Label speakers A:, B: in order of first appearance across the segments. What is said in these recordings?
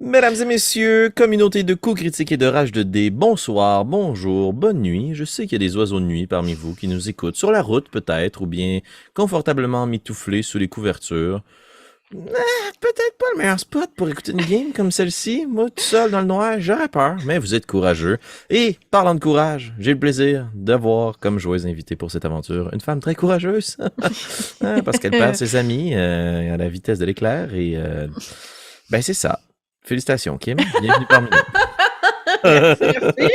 A: Mesdames et messieurs, communauté de coups critiques et de rage de dés, bonsoir, bonjour, bonne nuit. Je sais qu'il y a des oiseaux de nuit parmi vous qui nous écoutent sur la route peut-être, ou bien confortablement mitouflés sous les couvertures. Peut-être pas le meilleur spot pour écouter une game comme celle-ci. Moi, tout seul dans le noir, j'aurais peur, mais vous êtes courageux. Et, parlant de courage, j'ai le plaisir d'avoir comme joueuse invitée pour cette aventure une femme très courageuse. Parce qu'elle perd ses amis à la vitesse de l'éclair et ben c'est ça. Félicitations, Kim. Bienvenue parmi
B: Merci, merci.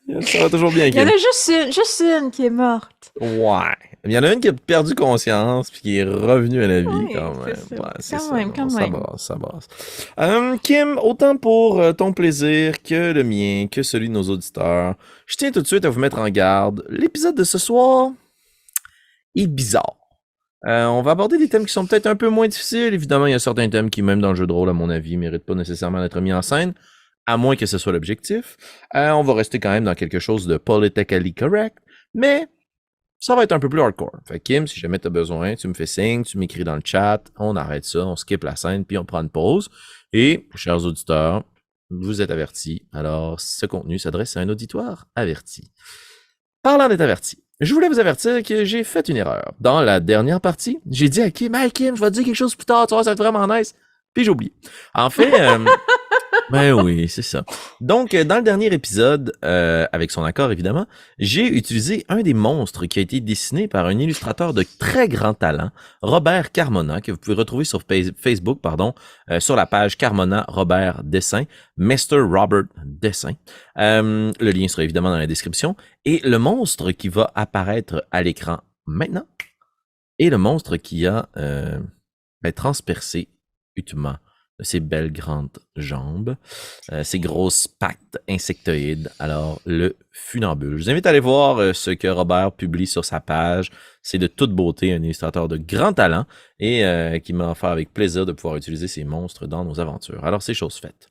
A: nous. Ça va toujours bien,
B: Il y en
A: Kim.
B: a juste une qui est morte.
A: Ouais. Il y en a une qui a perdu conscience puis qui est revenue à la vie
B: Oui,
A: quand même.
B: c'est ça.
A: Ouais, c'est
B: Quand
A: ça.
B: même,
A: Non,
B: quand
A: ça
B: même.
A: brasse, ça brasse. Kim, autant pour ton plaisir que le mien, que celui de nos auditeurs, je tiens tout de suite à vous mettre en garde. L'épisode de ce soir est bizarre. On va aborder des thèmes qui sont peut-être un peu moins difficiles. Évidemment, il y a certains thèmes qui, même dans le jeu de rôle, à mon avis, méritent pas nécessairement d'être mis en scène, à moins que ce soit l'objectif. On va rester quand même dans quelque chose de politically correct, mais ça va être un peu plus hardcore. Fait que Kim, si jamais tu as besoin, tu me fais signe, tu m'écris dans le chat, on arrête ça, on skip la scène, puis on prend une pause. Et, chers auditeurs, vous êtes avertis. Alors, ce contenu s'adresse à un auditoire averti. Parlant d'être averti, je voulais vous avertir que j'ai fait une erreur. Dans la dernière partie, j'ai dit à Kim, hey Kim, je vais te dire quelque chose plus tard, tu vois, ça va être vraiment nice. Puis j'ai oublié. En fait, ben oui, c'est ça. Donc, dans le dernier épisode, avec son accord évidemment, j'ai utilisé un des monstres qui a été dessiné par un illustrateur de très grand talent, Robert Carmona, que vous pouvez retrouver sur Facebook, sur la page Carmona Robert Dessin, Mr. Robert Dessin. Le lien sera évidemment dans la description. Et le monstre qui va apparaître à l'écran maintenant est le monstre qui a transpercé Utma de ses belles grandes jambes, ses grosses pattes insectoïdes, alors le funambule. Je vous invite à aller voir ce que Robert publie sur sa page. C'est de toute beauté, un illustrateur de grand talent et qui m'a offert avec plaisir de pouvoir utiliser ces monstres dans nos aventures. Alors c'est chose faite.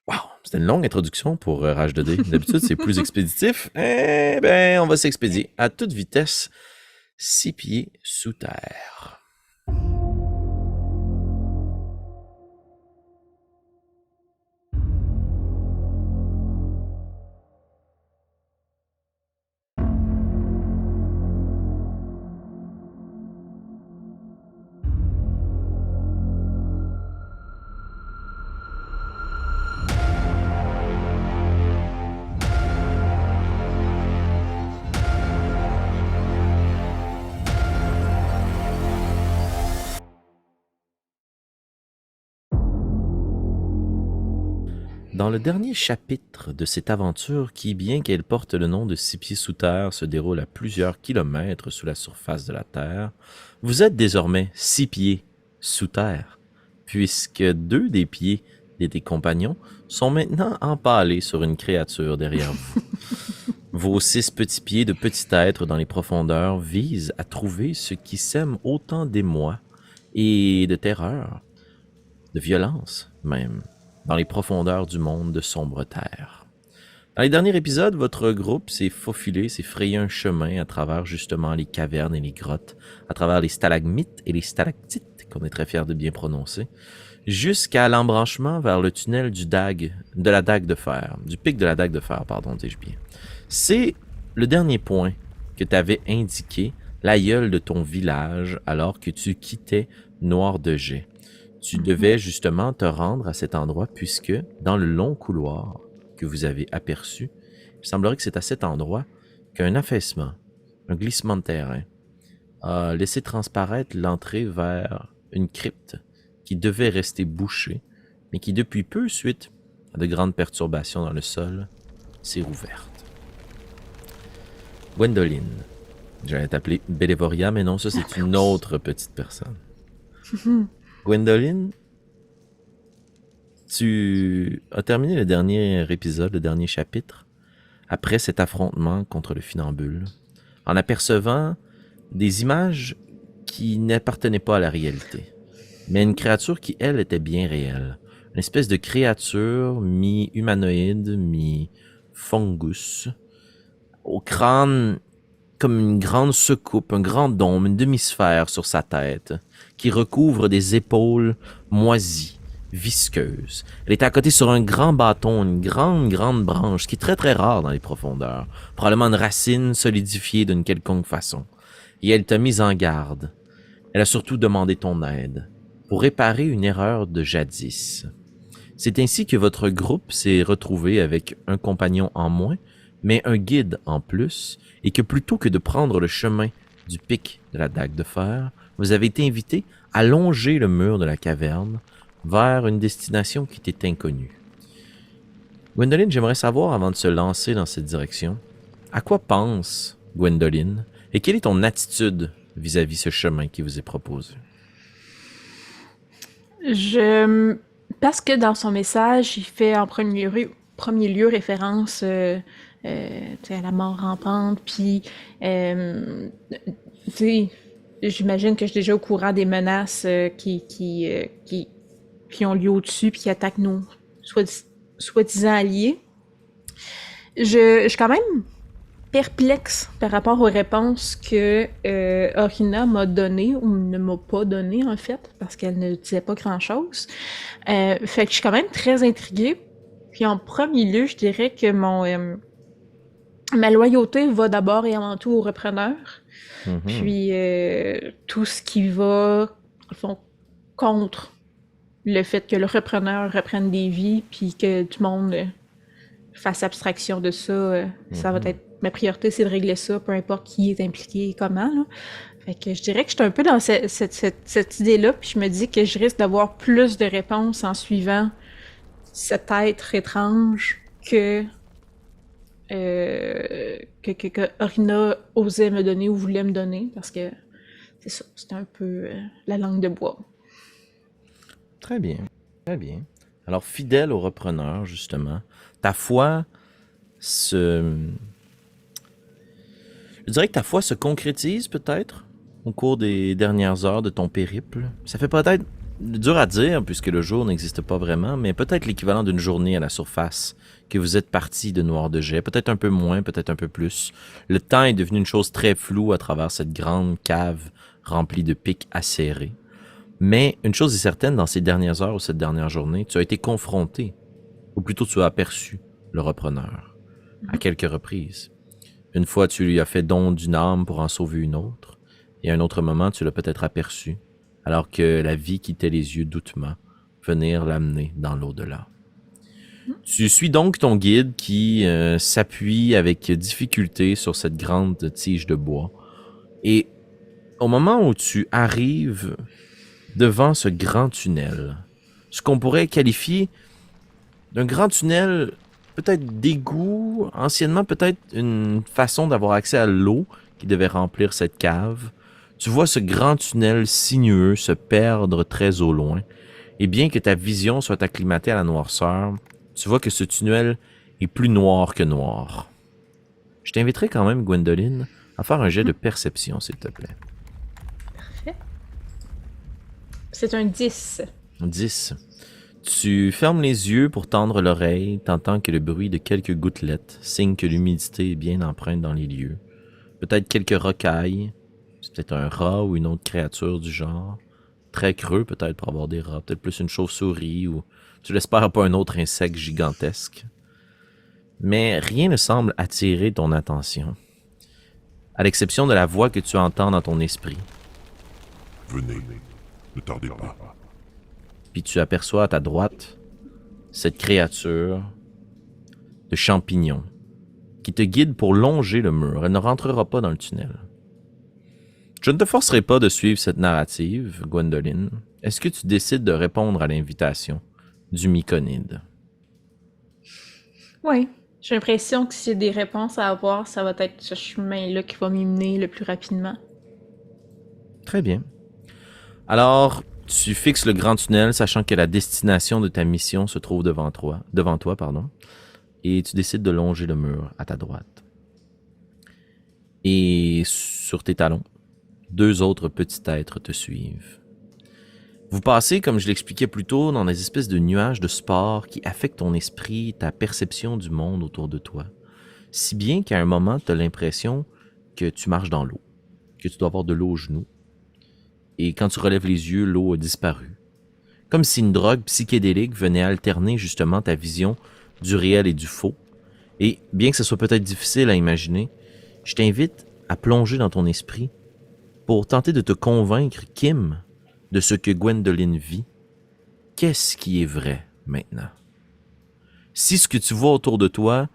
A: Wow, c'était une longue introduction pour Rage 2D. D'habitude, c'est plus expéditif. Eh ben, on va s'expédier à toute vitesse, 6 pieds sous terre. Dans le dernier chapitre de cette aventure qui, bien qu'elle porte le nom de 6 pieds sous terre, se déroule à plusieurs kilomètres sous la surface de la Terre, vous êtes désormais 6 pieds sous terre, puisque 2 des pieds des compagnons sont maintenant empalés sur une créature derrière vous. Vos 6 petits pieds de petit être dans les profondeurs visent à trouver ce qui sème autant d'émoi et de terreur, de violence même, dans les profondeurs du monde de sombre terre. Dans les derniers épisodes, votre groupe s'est faufilé, s'est frayé un chemin à travers justement les cavernes et les grottes, à travers les stalagmites et les stalactites, qu'on est très fiers de bien prononcer, jusqu'à l'embranchement vers le tunnel du pic de la dague de fer, dis-je bien. C'est le dernier point que t'avait indiqué l'aïeul de ton village alors que tu quittais Noir de Jet. Tu devais justement te rendre à cet endroit puisque dans le long couloir que vous avez aperçu, il semblerait que c'est à cet endroit qu'un affaissement, un glissement de terrain, a laissé transparaître l'entrée vers une crypte qui devait rester bouchée, mais qui depuis peu, suite à de grandes perturbations dans le sol, s'est rouverte. Gwendoline. J'allais t'appeler Bélévoria, mais non, ça c'est une autre petite personne. Gwendoline, tu as terminé le dernier épisode, le dernier chapitre, après cet affrontement contre le funambule, en apercevant des images qui n'appartenaient pas à la réalité, mais une créature qui, elle, était bien réelle. Une espèce de créature mi-humanoïde, mi-fungus, au crâne comme une grande secoupe, un grand dôme, une demi-sphère sur sa tête, qui recouvre des épaules moisies, visqueuse. Elle est acotée sur un grand bâton, une grande branche, ce qui est très très rare dans les profondeurs. Probablement une racine solidifiée d'une quelconque façon. Et elle t'a mise en garde. Elle a surtout demandé ton aide pour réparer une erreur de jadis. C'est ainsi que votre groupe s'est retrouvé avec un compagnon en moins, mais un guide en plus, et que plutôt que de prendre le chemin du pic de la dague de fer, vous avez été invité à longer le mur de la caverne vers une destination qui était inconnue. Gwendoline, j'aimerais savoir, avant de se lancer dans cette direction, à quoi pense Gwendoline et quelle est ton attitude vis-à-vis ce chemin qui vous est proposé?
B: Parce que dans son message, il fait en premier lieu référence à la mort rampante, puis tu sais, j'imagine que je suis déjà au courant des menaces qui ont lieu au-dessus, puis qui attaquent nos soi-disant alliés. Je suis quand même perplexe par rapport aux réponses que Orina m'a données, ou ne m'a pas données en fait, parce qu'elle ne disait pas grand-chose. Fait que je suis quand même très intriguée. Puis en premier lieu, je dirais que ma loyauté va d'abord et avant tout au repreneur. Puis tout ce qui va au fond, contre le fait que le repreneur reprenne des vies, puis que tout le monde fasse abstraction de ça, ça va être ma priorité, c'est de régler ça, peu importe qui est impliqué et comment. Là. Fait que je dirais que je suis un peu dans cette idée-là, puis je me dis que je risque d'avoir plus de réponses en suivant cet être étrange que Orina osait me donner ou voulait me donner, parce que c'est ça, c'était un peu la langue de bois.
A: Très bien, très bien. Alors, fidèle au repreneur, justement, ta foi je dirais que ta foi se concrétise peut-être au cours des dernières heures de ton périple. Ça fait peut-être dur à dire puisque le jour n'existe pas vraiment, mais peut-être l'équivalent d'une journée à la surface que vous êtes parti de Noir de Jet. Peut-être un peu moins, peut-être un peu plus. Le temps est devenu une chose très floue à travers cette grande cave remplie de pics acérés. Mais une chose est certaine, dans ces dernières heures ou cette dernière journée, tu as été confronté, ou plutôt tu as aperçu le repreneur, à quelques reprises. Une fois, tu lui as fait don d'une âme pour en sauver une autre, et à un autre moment, tu l'as peut-être aperçu, alors que la vie quittait les yeux doutement, venir l'amener dans l'au-delà. Tu suis donc ton guide qui s'appuie avec difficulté sur cette grande tige de bois, et au moment où tu arrives devant ce grand tunnel, ce qu'on pourrait qualifier d'un grand tunnel, peut-être d'égout, anciennement peut-être une façon d'avoir accès à l'eau qui devait remplir cette cave. Tu vois ce grand tunnel sinueux se perdre très au loin, et bien que ta vision soit acclimatée à la noirceur, tu vois que ce tunnel est plus noir que noir. Je t'inviterai quand même, Gwendoline, à faire un jet de perception, s'il te plaît.
B: Parfait. C'est un 10.
A: 10. Tu fermes les yeux pour tendre l'oreille, t'entends que le bruit de quelques gouttelettes, signe que l'humidité est bien empreinte dans les lieux. Peut-être quelques rocailles, c'est peut-être un rat ou une autre créature du genre. Très creux peut-être pour avoir des rats, peut-être plus une chauve-souris ou tu l'espères pas un autre insecte gigantesque. Mais rien ne semble attirer ton attention, à l'exception de la voix que tu entends dans ton esprit.
C: Venez, ne tardez pas.
A: Puis tu aperçois à ta droite cette créature de champignon qui te guide pour longer le mur. Elle ne rentrera pas dans le tunnel. Je ne te forcerai pas de suivre cette narrative, Gwendoline. Est-ce que tu décides de répondre à l'invitation du Myconide?
B: Oui. J'ai l'impression que s'il y a des réponses à avoir, ça va être ce chemin-là qui va m'y mener le plus rapidement.
A: Très bien. Alors, tu fixes le grand tunnel, sachant que la destination de ta mission se trouve devant toi, et tu décides de longer le mur à ta droite. Et sur tes talons, 2 autres petits êtres te suivent. Vous passez, comme je l'expliquais plus tôt, dans des espèces de nuages de sport qui affectent ton esprit, ta perception du monde autour de toi. Si bien qu'à un moment, tu as l'impression que tu marches dans l'eau, que tu dois avoir de l'eau aux genoux. Et quand tu relèves les yeux, l'eau a disparu. Comme si une drogue psychédélique venait alterner justement ta vision du réel et du faux. Et bien que ce soit peut-être difficile à imaginer, je t'invite à plonger dans ton esprit pour tenter de te convaincre, Kim, de ce que Gwendoline vit. Qu'est-ce qui est vrai maintenant? Si ce que tu vois autour de toi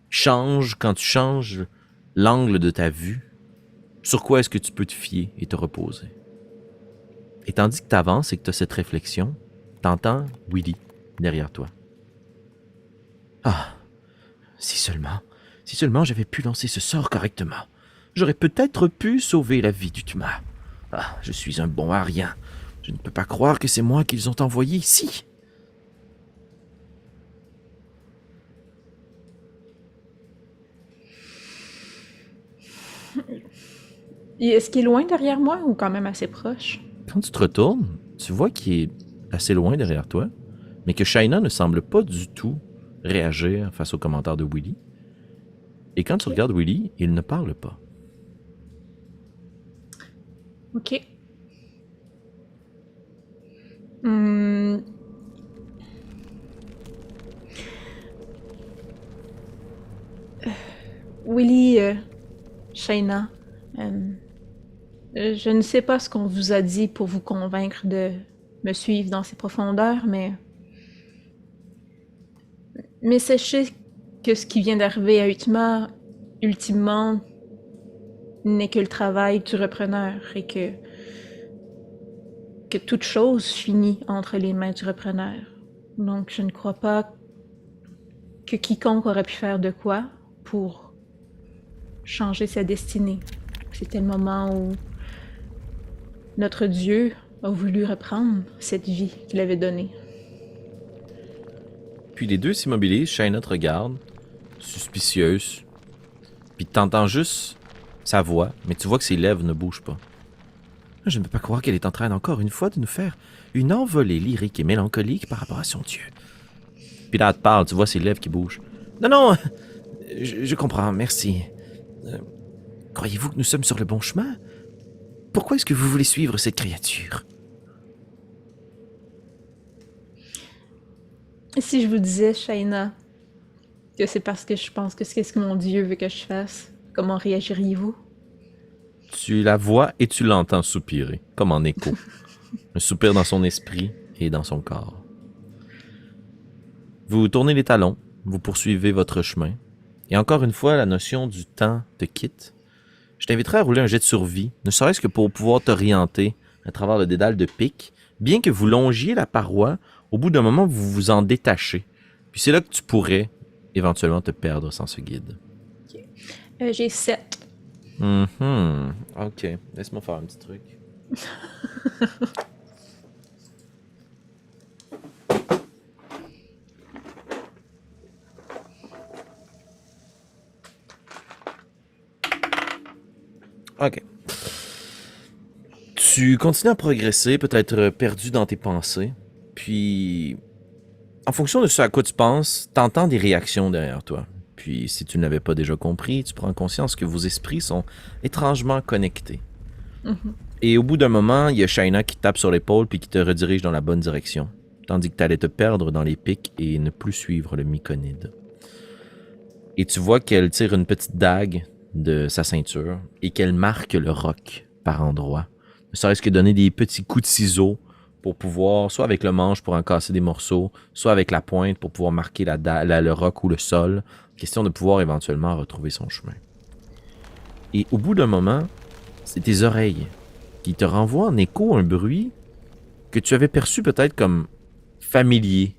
A: change quand tu changes l'angle de ta vue, sur quoi est-ce que tu peux te fier et te reposer? Et tandis que tu avances et que tu as cette réflexion, t'entends Willy derrière toi. Ah, si seulement j'avais pu lancer ce sort correctement, j'aurais peut-être pu sauver la vie du Tuma. Ah, je suis un bon à rien. Je ne peux pas croire que c'est moi qu'ils ont envoyé ici.
B: Est-ce qu'il est loin derrière moi ou quand même assez proche?
A: Quand tu te retournes, tu vois qu'il est assez loin derrière toi, mais que Shaina ne semble pas du tout réagir face aux commentaires de Willy. Et quand tu regardes Willy, il ne parle pas.
B: Ok. Hmm. Willy, Shayna, je ne sais pas ce qu'on vous a dit pour vous convaincre de me suivre dans ces profondeurs, mais sachez que ce qui vient d'arriver à Utma, ultimement, n'est que le travail du repreneur et que toute chose finit entre les mains du repreneur. Donc je ne crois pas que quiconque aurait pu faire de quoi pour changer sa destinée. C'était le moment où notre Dieu a voulu reprendre cette vie qu'il avait donnée.
A: Puis les deux s'immobilisent, Shaina te regarde, suspicieuse, puis t'entends juste sa voix, mais tu vois que ses lèvres ne bougent pas. Je ne peux pas croire qu'elle est en train encore une fois de nous faire une envolée lyrique et mélancolique par rapport à son Dieu. Puis là, elle te parle, tu vois ses lèvres qui bougent. Non, je comprends, merci. Croyez-vous que nous sommes sur le bon chemin? Pourquoi est-ce que vous voulez suivre cette créature?
B: Si je vous disais, Shayna, que c'est parce que je pense que c'est ce que mon Dieu veut que je fasse, comment réagiriez-vous?
A: Tu la vois et tu l'entends soupirer, comme en écho. Un soupir dans son esprit et dans son corps. Vous tournez les talons, vous poursuivez votre chemin, et encore une fois, la notion du temps te quitte. Je t'inviterai à rouler un jet de survie, ne serait-ce que pour pouvoir t'orienter à travers le dédale de pic, bien que vous longiez la paroi, au bout d'un moment, vous vous en détachez. Puis c'est là que tu pourrais éventuellement te perdre sans ce guide.
B: J'ai 7.
A: Ok, laisse-moi faire un petit truc. Ok. Tu continues à progresser, peut-être perdu dans tes pensées, puis en fonction de ce à quoi tu penses, t'entends des réactions derrière toi. Puis si tu ne l'avais pas déjà compris, tu prends conscience que vos esprits sont étrangement connectés. Et au bout d'un moment, il y a Shaina qui te tape sur l'épaule puis qui te redirige dans la bonne direction, tandis que tu allais te perdre dans les pics et ne plus suivre le myconide. Et tu vois qu'elle tire une petite dague de sa ceinture et qu'elle marque le roc par endroits. Ne serait-ce que donner des petits coups de ciseaux pour pouvoir, soit avec le manche pour en casser des morceaux, soit avec la pointe pour pouvoir marquer le roc ou le sol, question de pouvoir éventuellement retrouver son chemin. Et au bout d'un moment, c'est tes oreilles qui te renvoient en écho un bruit que tu avais perçu peut-être comme familier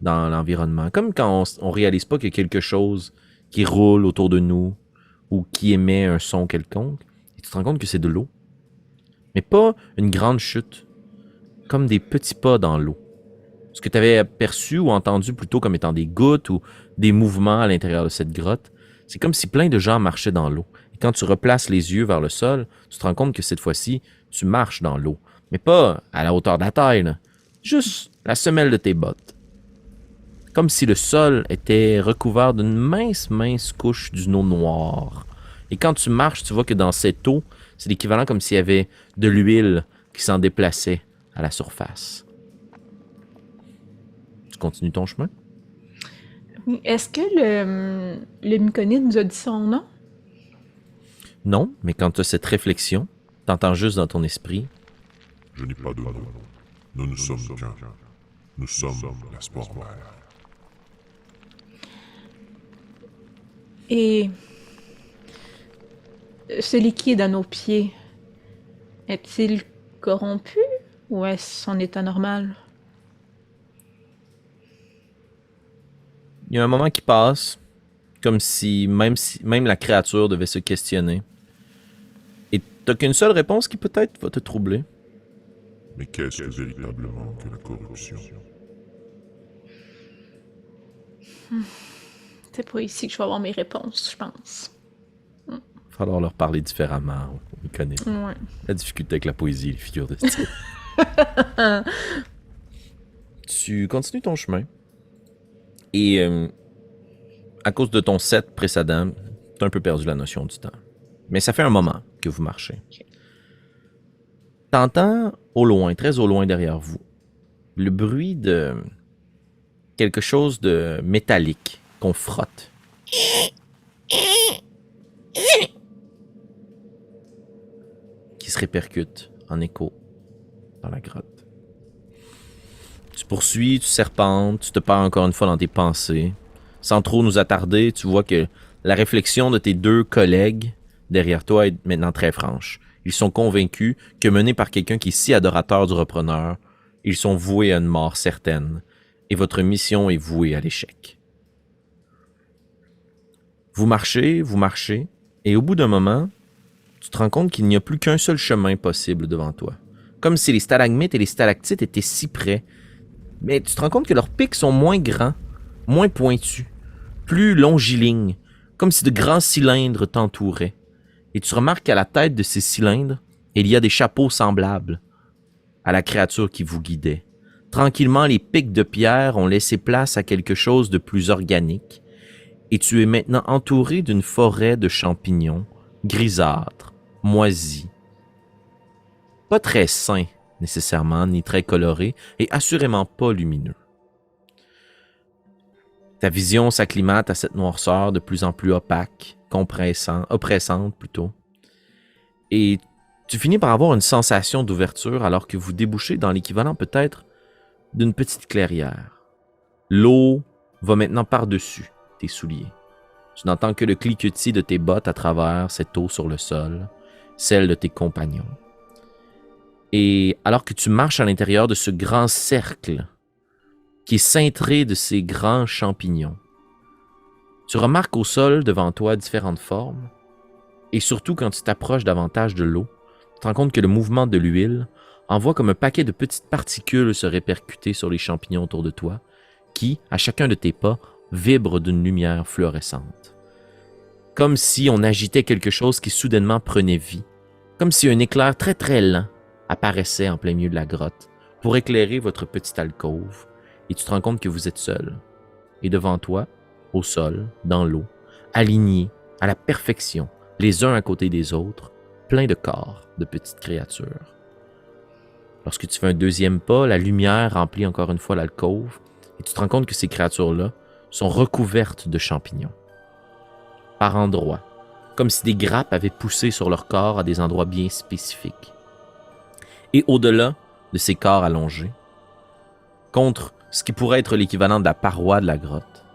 A: dans l'environnement. Comme quand on réalise pas qu'il y a quelque chose qui roule autour de nous ou qui émet un son quelconque, et tu te rends compte que c'est de l'eau. Mais pas une grande chute, comme des petits pas dans l'eau. Ce que tu avais perçu ou entendu plutôt comme étant des gouttes ou des mouvements à l'intérieur de cette grotte, c'est comme si plein de gens marchaient dans l'eau. Et quand tu replaces les yeux vers le sol, tu te rends compte que cette fois-ci, tu marches dans l'eau. Mais pas à la hauteur de la taille, là. Juste la semelle de tes bottes. Comme si le sol était recouvert d'une mince couche d'une eau noire. Et quand tu marches, tu vois que dans cette eau, c'est l'équivalent comme s'il y avait de l'huile qui s'en déplaçait à la surface. continues ton chemin.
B: Est-ce que le Myconide nous a dit son nom?
A: Non, mais quand tu as cette réflexion, t'entends juste dans ton esprit.
C: Je n'ai pas de nom. Nous ne sommes qu'un. Nous sommes la spore-mère.
B: Et ce liquide à nos pieds, est-il corrompu ou est-ce son état normal?
A: Il y a un moment qui passe, comme si même la créature devait se questionner. Et t'as qu'une seule réponse qui peut-être va te troubler.
C: Mais qu'est-ce que véritablement que la corruption?
B: C'est pas ici que je vais avoir mes réponses, je pense.
A: Il va falloir leur parler différemment. On connaît
B: Ouais.
A: la difficulté avec la poésie et les figures de style. Tu continues ton chemin. Et à cause de ton set précédent, t'as un peu perdu la notion du temps. Mais ça fait un moment que vous marchez.
B: Ok.
A: T'entends au loin, très au loin derrière vous, le bruit de quelque chose de métallique qu'on frotte. Qui se répercute en écho dans la grotte. Tu poursuis, tu serpentes, tu te perds encore une fois dans tes pensées. Sans trop nous attarder, tu vois que la réflexion de tes deux collègues derrière toi est maintenant très franche. Ils sont convaincus que menés par quelqu'un qui est si adorateur du repreneur, ils sont voués à une mort certaine, et votre mission est vouée à l'échec. Vous marchez, et au bout d'un moment, tu te rends compte qu'il n'y a plus qu'un seul chemin possible devant toi. Comme si les stalagmites et les stalactites étaient si près, mais tu te rends compte que leurs pics sont moins grands, moins pointus, plus longilignes, comme si de grands cylindres t'entouraient. Et tu remarques qu'à la tête de ces cylindres, il y a des chapeaux semblables à la créature qui vous guidait. Tranquillement, les pics de pierre ont laissé place à quelque chose de plus organique, et tu es maintenant entouré d'une forêt de champignons, grisâtres, moisis. Pas très sains, nécessairement, ni très colorés, et assurément pas lumineux. Ta vision s'acclimate à cette noirceur de plus en plus opaque, oppressante plutôt. Et tu finis par avoir une sensation d'ouverture alors que vous débouchez dans l'équivalent peut-être d'une petite clairière. L'eau va maintenant par-dessus tes souliers. Tu n'entends que le cliquetis de tes bottes à travers cette eau sur le sol, celle de tes compagnons. Et alors que tu marches à l'intérieur de ce grand cercle qui est cintré de ces grands champignons, tu remarques au sol devant toi différentes formes, et surtout quand tu t'approches davantage de l'eau, tu te rends compte que le mouvement de l'huile envoie comme un paquet de petites particules se répercuter sur les champignons autour de toi, qui, à chacun de tes pas, vibrent d'une lumière fluorescente. Comme si on agitait quelque chose qui soudainement prenait vie, comme si un éclair très très lent apparaissait en plein milieu de la grotte pour éclairer votre petite alcôve, et tu te rends compte que vous êtes seul. Et devant toi, au sol, dans l'eau, alignés à la perfection, les uns à côté des autres, plein de corps de petites créatures. Lorsque tu fais un deuxième pas, la lumière remplit encore une fois l'alcôve, et tu te rends compte que ces créatures-là sont recouvertes de champignons. Par endroits, comme si des grappes avaient poussé sur leur corps à des endroits bien spécifiques. Et au-delà de ces corps allongés, contre ce qui pourrait être l'équivalent de la paroi de la grotte,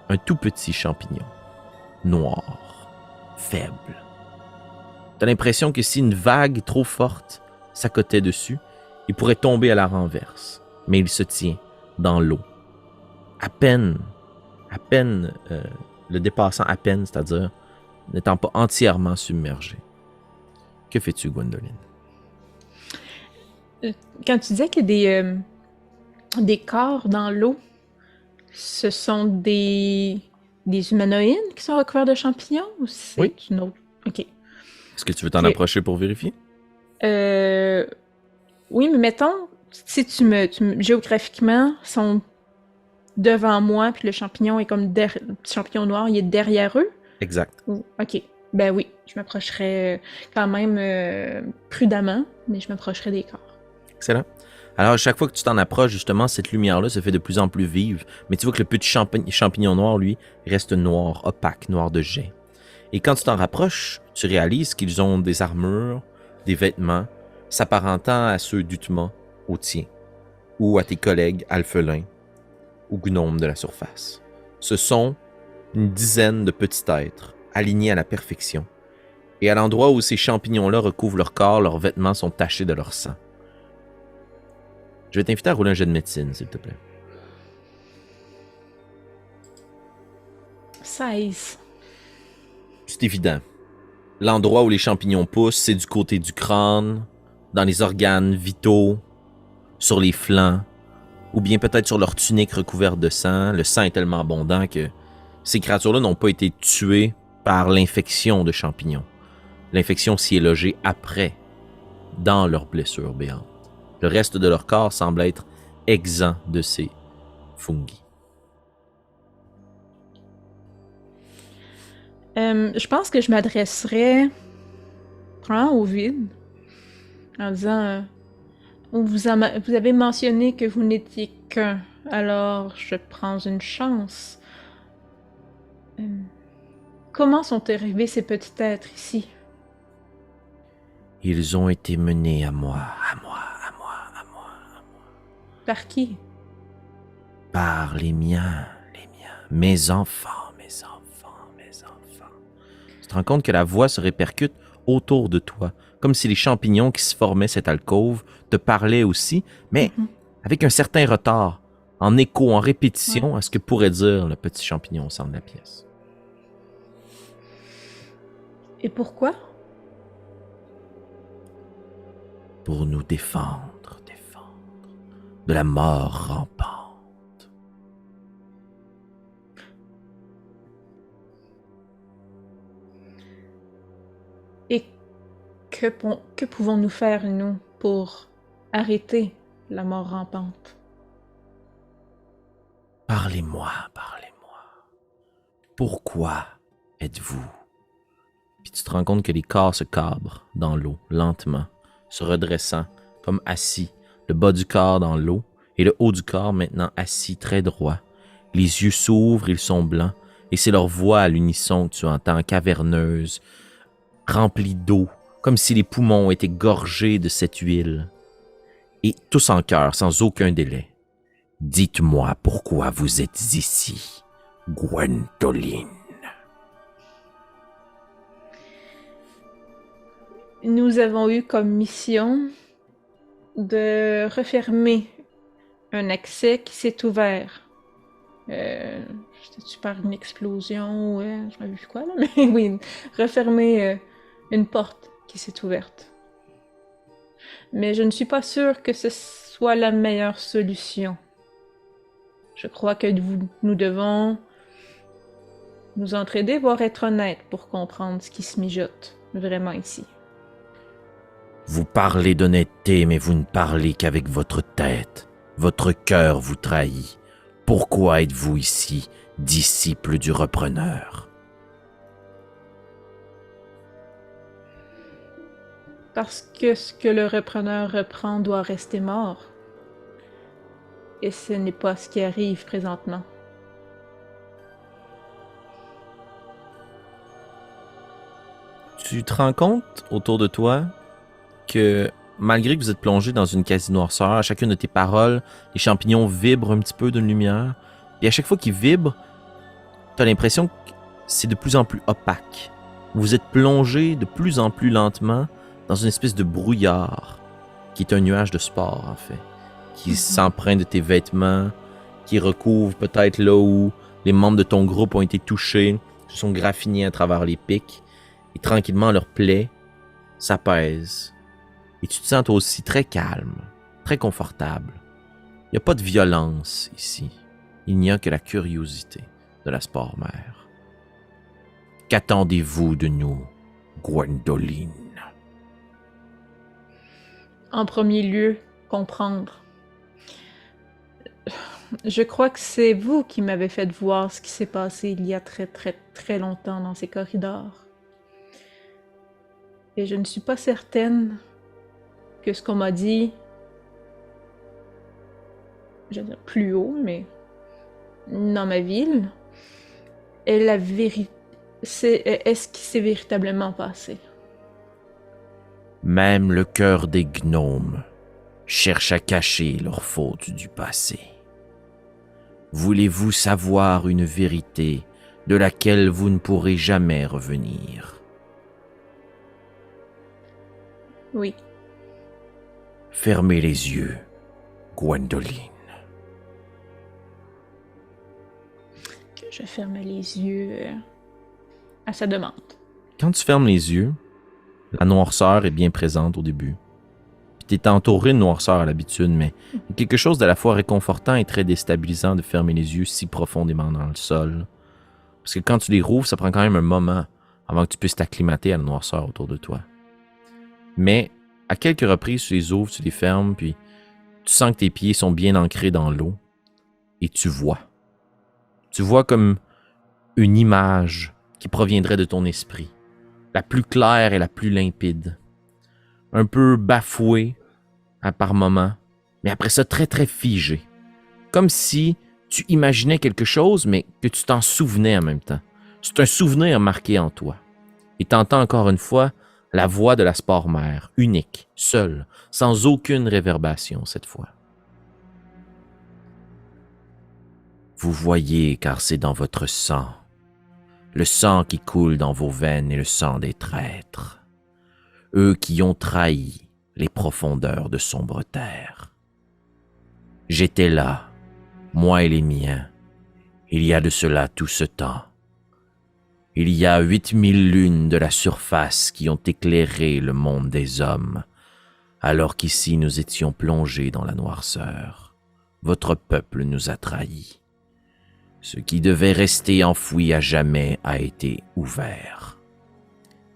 A: un tout petit champignon, noir, faible. T'as l'impression que si une vague trop forte s'accotait dessus, il pourrait tomber à la renverse, mais il se tient dans l'eau. À peine, le dépassant à peine, c'est-à-dire n'étant pas entièrement submergé. Que fais-tu, Gwendoline?
B: Quand tu disais qu'il y a des corps dans l'eau, ce sont des humanoïdes qui sont recouverts de champignons ou c'est
A: Oui.
B: une autre? Ok.
A: Est-ce que tu veux t'en
B: Ok.
A: approcher pour vérifier?
B: Oui, mais mettons, si géographiquement, sont devant moi, puis le champignon est comme le petit champignon noir, il est derrière eux.
A: Exact.
B: Ok. Ben oui, je m'approcherais quand même prudemment, mais je m'approcherais des corps.
A: Excellent. Alors, à chaque fois que tu t'en approches, justement, cette lumière-là se fait de plus en plus vive. Mais tu vois que le petit champignon noir, lui, reste noir, opaque, noir de jet. Et quand tu t'en rapproches, tu réalises qu'ils ont des armures, des vêtements, s'apparentant à ceux d'Utma, au tien, ou à tes collègues alphelins ou gnomes de la surface. Ce sont une dizaine de petits êtres, alignés à la perfection. Et à l'endroit où ces champignons-là recouvrent leur corps, leurs vêtements sont tachés de leur sang. Je vais t'inviter à rouler un jet de médecine, s'il te plaît.
B: 16.
A: C'est évident. L'endroit où les champignons poussent, c'est du côté du crâne, dans les organes vitaux, sur les flancs, ou bien peut-être sur leur tunique recouverte de sang. Le sang est tellement abondant que ces créatures-là n'ont pas été tuées par l'infection de champignons. L'infection s'y est logée après, dans leurs blessures béantes. Le reste de leur corps semble être exempt de ces fungi.
B: Je pense que je m'adresserais probablement au vide en disant vous avez mentionné que vous n'étiez qu'un, alors je prends une chance. Comment sont arrivés ces petits êtres ici?
A: Ils ont été menés à moi,
B: Par qui?
A: par les miens, mes enfants. Tu te rends compte que la voix se répercute autour de toi, comme si les champignons qui se formaient cette alcôve te parlaient aussi, mais avec un certain retard, en écho, en répétition à ce que pourrait dire le petit champignon au centre de la pièce.
B: Et pourquoi?
A: Pour nous défendre de la mort rampante.
B: Et que pouvons-nous faire, nous, pour arrêter la mort rampante?
A: Parlez-moi. Pourquoi êtes-vous? Puis tu te rends compte que les corps se cabrent dans l'eau, lentement, se redressant, comme assis, le bas du corps dans l'eau et le haut du corps maintenant assis très droit. Les yeux s'ouvrent, ils sont blancs, et c'est leur voix à l'unisson que tu entends, caverneuse, remplie d'eau, comme si les poumons étaient gorgés de cette huile. Et tous en chœur, sans aucun délai. Dites-moi pourquoi vous êtes ici, Gwendoline.
B: Nous avons eu comme mission de refermer un accès qui s'est ouvert. C'était-tu par une explosion ou je m'avais vu quoi là, mais oui, refermer une porte qui s'est ouverte. Mais je ne suis pas sûre que ce soit la meilleure solution. Je crois que nous devons nous entraider, voire être honnêtes pour comprendre ce qui se mijote vraiment ici.
A: Vous parlez d'honnêteté, mais vous ne parlez qu'avec votre tête. Votre cœur vous trahit. Pourquoi êtes-vous ici, disciple du repreneur?
B: Parce que ce que le repreneur reprend doit rester mort. Et ce n'est pas ce qui arrive présentement.
A: Tu te rends compte autour de toi que malgré que vous êtes plongé dans une quasi-noirceur, à chacune de tes paroles, les champignons vibrent un petit peu d'une lumière. Et à chaque fois qu'ils vibrent, tu as l'impression que c'est de plus en plus opaque. Vous êtes plongé de plus en plus lentement dans une espèce de brouillard, qui est un nuage de sport en fait, qui s'empreint de tes vêtements, qui recouvre peut-être là où les membres de ton groupe ont été touchés, se sont graffinés à travers les pics, et tranquillement leurs plaies s'apaisent. Et tu te sens toi aussi très calme, très confortable. Il n'y a pas de violence ici. Il n'y a que la curiosité de la spore-mère. Qu'attendez-vous de nous, Gwendoline?
B: En premier lieu, comprendre. Je crois que c'est vous qui m'avez fait voir ce qui s'est passé il y a très très très longtemps dans ces corridors. Et je ne suis pas certaine que ce qu'on m'a dit je veux dire, plus haut, mais dans ma ville, est la vérité. Est-ce qui s'est véritablement passé?
A: Même le cœur des gnomes cherche à cacher leurs fautes du passé. Voulez-vous savoir une vérité de laquelle vous ne pourrez jamais revenir?
B: Oui.
A: Fermez les yeux, Gwendoline.
B: Je ferme les yeux à sa demande.
A: Quand tu fermes les yeux, la noirceur est bien présente au début. Tu es entouré de noirceur à l'habitude, mais il y a quelque chose d'à la fois réconfortant et très déstabilisant de fermer les yeux si profondément dans le sol. Parce que quand tu les rouvres, ça prend quand même un moment avant que tu puisses t'acclimater à la noirceur autour de toi. Mais à quelques reprises, tu les ouvres, tu les fermes, puis tu sens que tes pieds sont bien ancrés dans l'eau et tu vois. Tu vois comme une image qui proviendrait de ton esprit, la plus claire et la plus limpide. Un peu bafouée par moments, mais après ça très très figée. Comme si tu imaginais quelque chose, mais que tu t'en souvenais en même temps. C'est un souvenir marqué en toi. Et t'entends encore une fois la voix de la spore-mère, unique, seule, sans aucune réverbération cette fois. Vous voyez, car c'est dans votre sang. Le sang qui coule dans vos veines est le sang des traîtres. Eux qui ont trahi les profondeurs de sombre terre. J'étais là, moi et les miens, il y a de cela tout ce temps. Il y a 8000 lunes de la surface qui ont éclairé le monde des hommes, alors qu'ici nous étions plongés dans la noirceur. Votre peuple nous a trahis. Ce qui devait rester enfoui à jamais a été ouvert.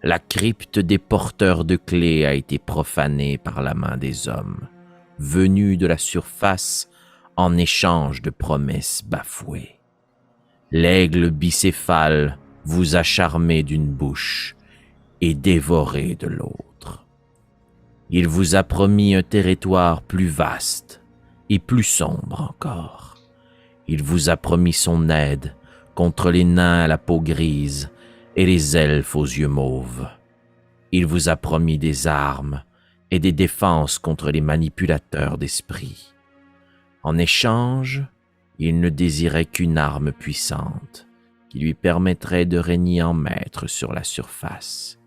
A: La crypte des porteurs de clés a été profanée par la main des hommes, venus de la surface en échange de promesses bafouées. L'aigle bicéphale vous a charmé d'une bouche et dévoré de l'autre. Il vous a promis un territoire plus vaste et plus sombre encore. Il vous a promis son aide contre les nains à la peau grise et les elfes aux yeux mauves. Il vous a promis des armes et des défenses contre les manipulateurs d'esprit. En échange, il ne désirait qu'une arme puissante qui lui permettrait de régner en maître sur la surface.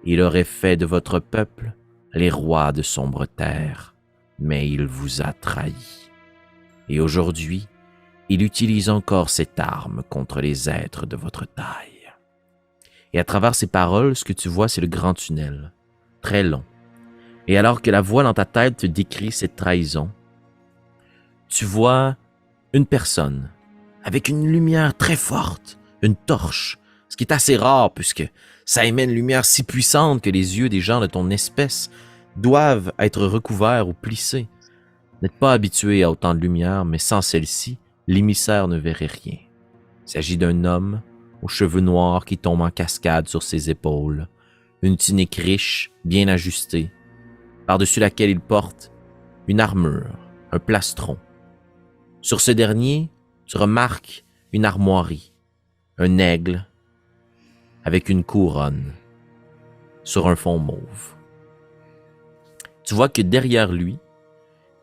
A: Il aurait fait de votre peuple les rois de sombre terre, mais il vous a trahi. Et aujourd'hui, il utilise encore cette arme contre les êtres de votre taille. Et à travers ces paroles, ce que tu vois, c'est le grand tunnel, très long. Et alors que la voix dans ta tête te décrit cette trahison, tu vois une personne avec une lumière très forte, une torche, ce qui est assez rare puisque ça émet une lumière si puissante que les yeux des gens de ton espèce doivent être recouverts ou plissés. Vous n'êtes pas habitué à autant de lumière, mais sans celle-ci, l'émissaire ne verrait rien. Il s'agit d'un homme aux cheveux noirs qui tombent en cascade sur ses épaules, une tunique riche, bien ajustée, par-dessus laquelle il porte une armure, un plastron. Sur ce dernier, tu remarques une armoirie, un aigle avec une couronne sur un fond mauve. Tu vois que derrière lui,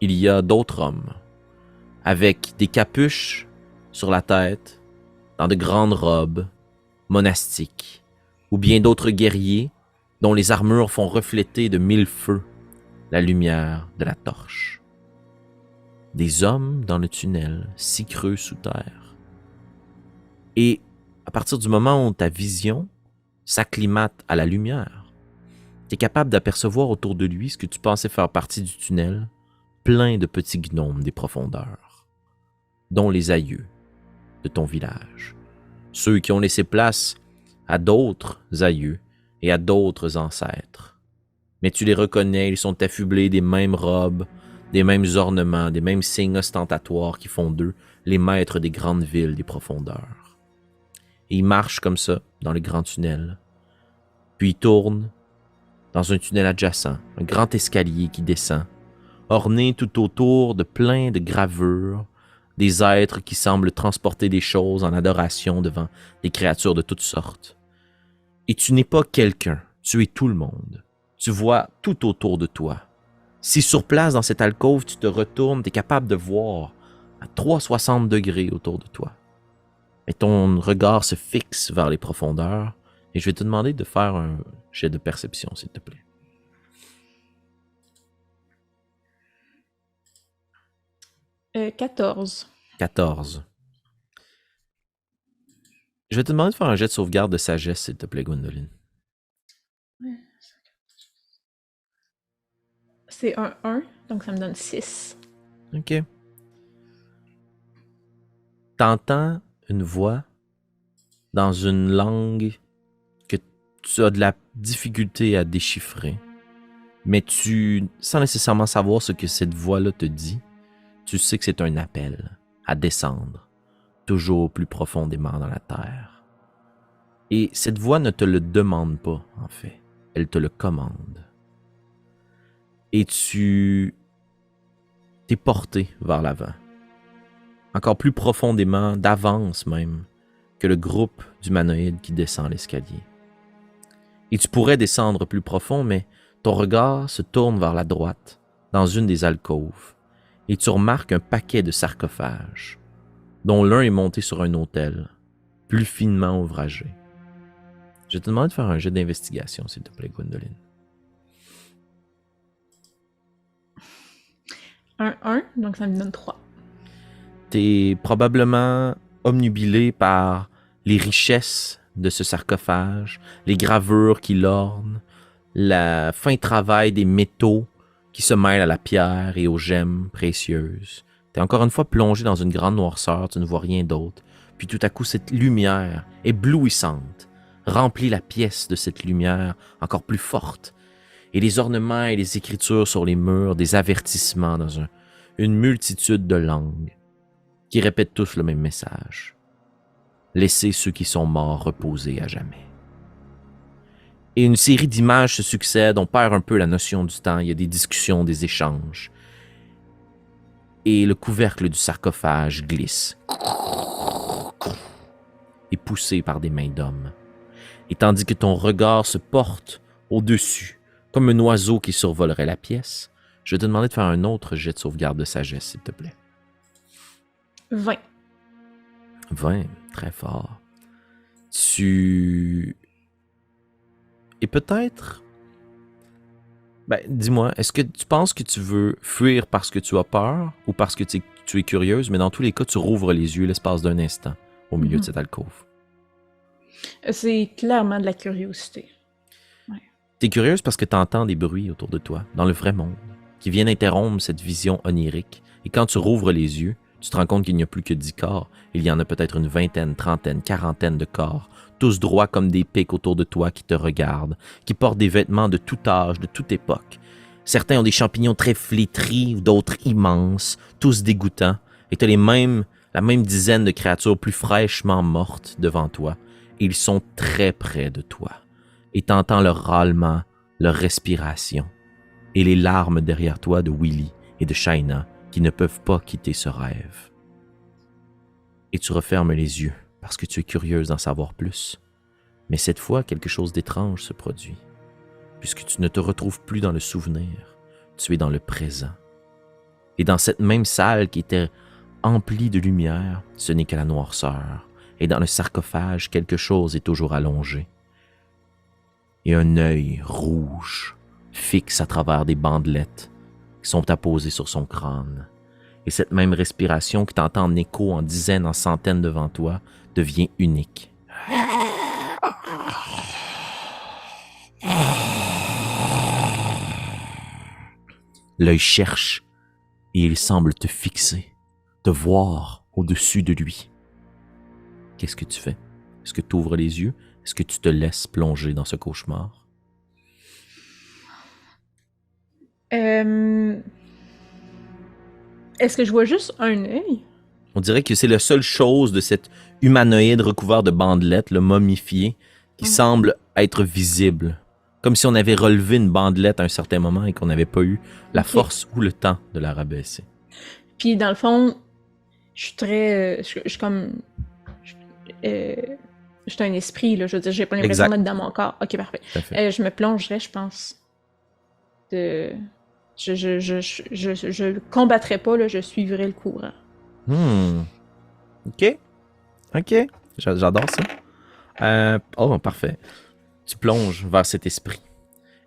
A: il y a d'autres hommes avec des capuches sur la tête, dans de grandes robes monastiques, ou bien d'autres guerriers dont les armures font refléter de 1000 feux la lumière de la torche. Des hommes dans le tunnel, si creux sous terre. Et à partir du moment où ta vision s'acclimate à la lumière, tu es capable d'apercevoir autour de lui ce que tu pensais faire partie du tunnel, plein de petits gnomes des profondeurs, dont les aïeux de ton village, ceux qui ont laissé place à d'autres aïeux et à d'autres ancêtres. Mais tu les reconnais, ils sont affublés des mêmes robes, des mêmes ornements, des mêmes signes ostentatoires qui font d'eux les maîtres des grandes villes des profondeurs. Et ils marchent comme ça dans le grand tunnel, puis ils tournent dans un tunnel adjacent, un grand escalier qui descend orné tout autour de plein de gravures, des êtres qui semblent transporter des choses en adoration devant des créatures de toutes sortes. Et tu n'es pas quelqu'un, tu es tout le monde. Tu vois tout autour de toi. Si sur place dans cette alcôve, tu te retournes, tu es capable de voir à 360 degrés autour de toi. Et ton regard se fixe vers les profondeurs. Et je vais te demander de faire un jet de perception, s'il te plaît.
B: 14.
A: 14. Je vais te demander de faire un jet de sauvegarde de sagesse, s'il te plaît, Gwendoline.
B: C'est un 1, donc ça me donne 6.
A: OK. T'entends une voix dans une langue que tu as de la difficulté à déchiffrer, mais sans nécessairement savoir ce que cette voix-là te dit, tu sais que c'est un appel à descendre, toujours plus profondément dans la terre. Et cette voix ne te le demande pas, en fait. Elle te le commande. Et tu t'es porté vers l'avant. Encore plus profondément, d'avance même, que le groupe d'humanoïdes qui descend l'escalier. Et tu pourrais descendre plus profond, mais ton regard se tourne vers la droite, dans une des alcôves, et tu remarques un paquet de sarcophages, dont l'un est monté sur un autel, plus finement ouvragé. Je te demande de faire un jet d'investigation, s'il te plaît, Gwendoline.
B: Un 1, donc ça me donne 3.
A: T'es probablement omnubilé par les richesses de ce sarcophage, les gravures qui l'ornent, la fin travail des métaux qui se mêlent à la pierre et aux gemmes précieuses. T'es encore une fois plongé dans une grande noirceur, tu ne vois rien d'autre. Puis tout à coup, cette lumière éblouissante remplit la pièce de cette lumière encore plus forte. Et les ornements et les écritures sur les murs, des avertissements dans une multitude de langues qui répètent tous le même message. Laissez ceux qui sont morts reposer à jamais. Et une série d'images se succèdent, on perd un peu la notion du temps, il y a des discussions, des échanges. Et le couvercle du sarcophage glisse, est poussé par des mains d'hommes. Et tandis que ton regard se porte au-dessus, comme un oiseau qui survolerait la pièce, je vais te demander de faire un autre jet de sauvegarde de sagesse, s'il te plaît.
B: 20.
A: 20, très fort. Et peut-être... dis-moi, est-ce que tu penses que tu veux fuir parce que tu as peur ou parce que tu es curieuse, mais dans tous les cas, tu rouvres les yeux l'espace d'un instant au milieu de cette alcôve?
B: C'est clairement de la curiosité.
A: T'es curieuse parce que t'entends des bruits autour de toi, dans le vrai monde, qui viennent interrompre cette vision onirique. Et quand tu rouvres les yeux, tu te rends compte qu'il n'y a plus que 10 corps. Il y en a peut-être une vingtaine, trentaine, quarantaine de corps, tous droits comme des pics autour de toi qui te regardent, qui portent des vêtements de tout âge, de toute époque. Certains ont des champignons très flétris, d'autres immenses, tous dégoûtants. Et t'as la même dizaine de créatures plus fraîchement mortes devant toi. Et ils sont très près de toi. Et t'entends leur râlement, leur respiration, et les larmes derrière toi de Willy et de Shaina qui ne peuvent pas quitter ce rêve. Et tu refermes les yeux parce que tu es curieuse d'en savoir plus. Mais cette fois, quelque chose d'étrange se produit, puisque tu ne te retrouves plus dans le souvenir, tu es dans le présent. Et dans cette même salle qui était emplie de lumière, ce n'est que la noirceur, et dans le sarcophage, quelque chose est toujours allongé. Et un œil rouge fixe à travers des bandelettes qui sont apposées sur son crâne. Et cette même respiration que tu entends en écho en dizaines, en centaines devant toi, devient unique. L'œil cherche et il semble te fixer, te voir au-dessus de lui. Qu'est-ce que tu fais? Est-ce que tu ouvres les yeux? Est-ce que tu te laisses plonger dans ce cauchemar?
B: Est-ce que je vois juste un œil?
A: On dirait que c'est la seule chose de cet humanoïde recouvert de bandelettes, le momifié, qui semble être visible Comme si on avait relevé une bandelette à un certain moment et qu'on n'avait pas eu la
B: Ok.
A: force ou le temps de la rabaisser.
B: Puis dans le fond, je suis très. Je suis comme. Je suis un esprit, là. Je veux dire, j'ai pas l'impression
A: Exact.
B: d'être dans mon corps. Ok, parfait.
A: Tout à fait.
B: Je me plongerais, je pense. De. Je combattrais pas, là, je suivrais le courant.
A: OK. OK. J'adore ça. Oh, parfait. Tu plonges vers cet esprit.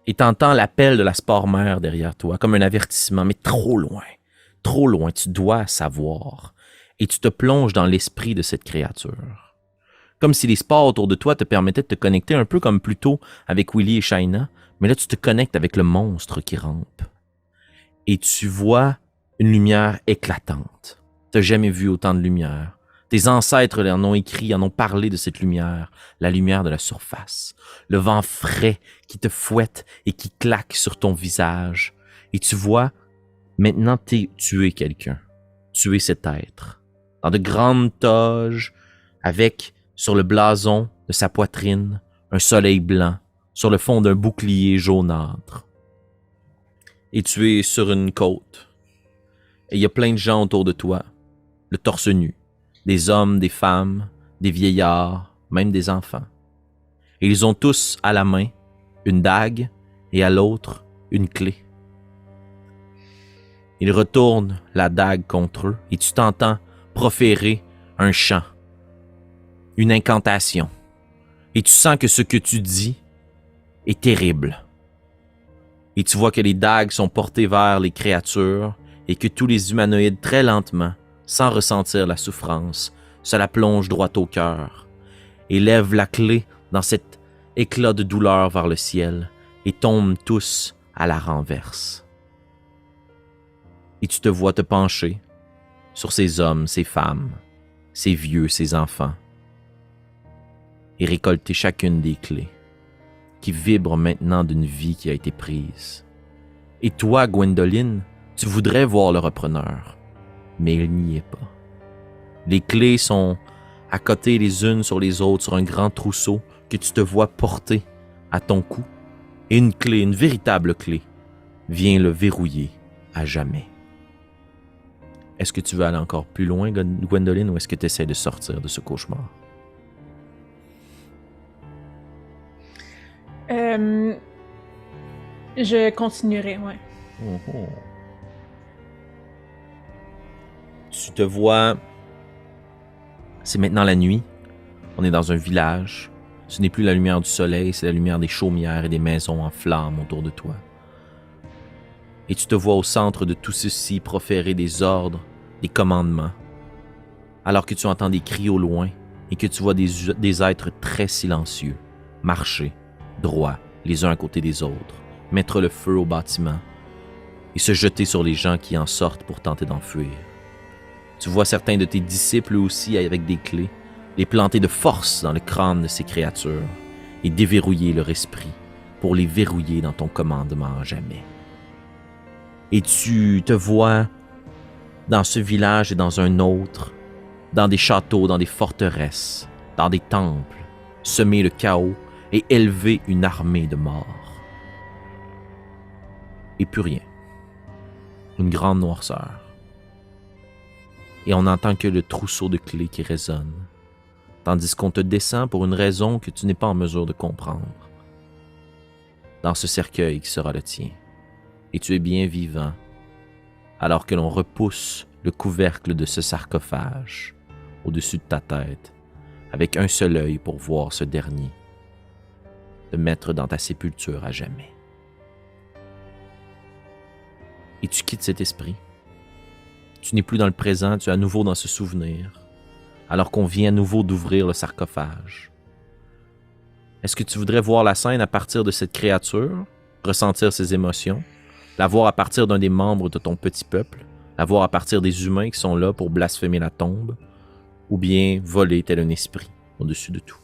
A: Et t'entends l'appel de la spore-mère derrière toi, comme un avertissement, mais trop loin. Trop loin. Tu dois savoir. Et tu te plonges dans l'esprit de cette créature. Comme si les spores autour de toi te permettaient de te connecter un peu comme plus tôt avec Willy et Shaina, mais là tu te connectes avec le monstre qui rampe. Et tu vois une lumière éclatante. Tu n'as jamais vu autant de lumière. Tes ancêtres en ont écrit, en ont parlé de cette lumière, la lumière de la surface. Le vent frais qui te fouette et qui claque sur ton visage. Et tu vois, maintenant tu es quelqu'un. Tu es cet être. Dans de grandes toges, avec, sur le blason de sa poitrine, un soleil blanc, sur le fond d'un bouclier jaunâtre. Et tu es sur une côte. Et il y a plein de gens autour de toi, le torse nu. Des hommes, des femmes, des vieillards, même des enfants. Et ils ont tous à la main une dague et à l'autre une clé. Ils retournent la dague contre eux et tu t'entends proférer un chant, une incantation. Et tu sens que ce que tu dis est terrible. Et tu vois que les dagues sont portées vers les créatures et que tous les humanoïdes très lentement, sans ressentir la souffrance, se la plongent droit au cœur et lèvent la clé dans cet éclat de douleur vers le ciel et tombent tous à la renverse. Et tu te vois te pencher sur ces hommes, ces femmes, ces vieux, ces enfants et récolter chacune des clés qui vibrent maintenant d'une vie qui a été prise. Et toi, Gwendoline, tu voudrais voir le repreneur, mais il n'y est pas. Les clés sont à côté les unes sur les autres sur un grand trousseau que tu te vois porter à ton cou. Et une clé, une véritable clé, vient le verrouiller à jamais. Est-ce que tu veux aller encore plus loin, Gwendoline, ou est-ce que tu essaies de sortir de ce cauchemar?
B: Je continuerai, ouais.
A: Oh. Tu te vois... C'est maintenant la nuit. On est dans un village. Ce n'est plus la lumière du soleil, c'est la lumière des chaumières et des maisons en flammes autour de toi. Et tu te vois au centre de tout ceci proférer des ordres, des commandements, alors que tu entends des cris au loin et que tu vois des êtres très silencieux marcher, droit, les uns à côté des autres, mettre le feu au bâtiment et se jeter sur les gens qui en sortent pour tenter d'enfuir. Tu vois certains de tes disciples eux aussi avec des clés, les planter de force dans le crâne de ces créatures et déverrouiller leur esprit pour les verrouiller dans ton commandement à jamais. Et tu te vois dans ce village et dans un autre, dans des châteaux, dans des forteresses, dans des temples, semer le chaos et élever une armée de morts. Et plus rien. Une grande noirceur. Et on n'entend que le trousseau de clés qui résonne, tandis qu'on te descend pour une raison que tu n'es pas en mesure de comprendre. Dans ce cercueil qui sera le tien. Et tu es bien vivant, alors que l'on repousse le couvercle de ce sarcophage au-dessus de ta tête, avec un seul œil pour voir ce dernier, te mettre dans ta sépulture à jamais. Et tu quittes cet esprit. Tu n'es plus dans le présent, tu es à nouveau dans ce souvenir, alors qu'on vient à nouveau d'ouvrir le sarcophage. Est-ce que tu voudrais voir la scène à partir de cette créature, ressentir ses émotions, la voir à partir d'un des membres de ton petit peuple, la voir à partir des humains qui sont là pour blasphémer la tombe, ou bien voler tel un esprit au-dessus de tout?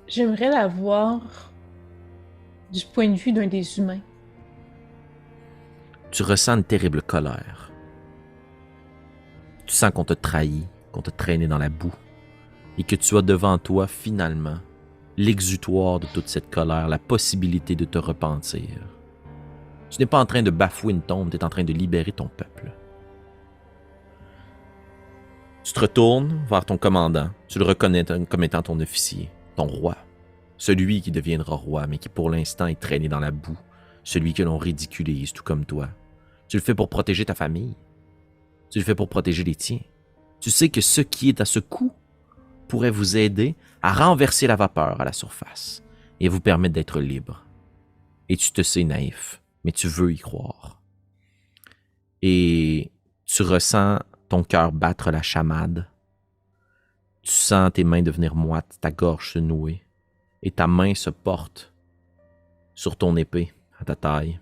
B: J'aimerais la voir du point de vue d'un des humains.
A: Tu ressens une terrible colère. Tu sens qu'on te trahit, qu'on te traîné dans la boue, et que tu as devant toi, finalement, l'exutoire de toute cette colère, la possibilité de te repentir. Tu n'es pas en train de bafouer une tombe, tu es en train de libérer ton peuple. Tu te retournes vers ton commandant, tu le reconnais comme étant ton officier, ton roi. Celui qui deviendra roi, mais qui pour l'instant est traîné dans la boue. Celui que l'on ridiculise, tout comme toi. Tu le fais pour protéger ta famille. Tu le fais pour protéger les tiens. Tu sais que ce qui est à ce coup pourrait vous aider à renverser la vapeur à la surface et vous permettre d'être libre. Et tu te sais naïf, mais tu veux y croire. Et tu ressens ton cœur battre la chamade. Tu sens tes mains devenir moites, ta gorge se nouer, et ta main se porte sur ton épée à ta taille,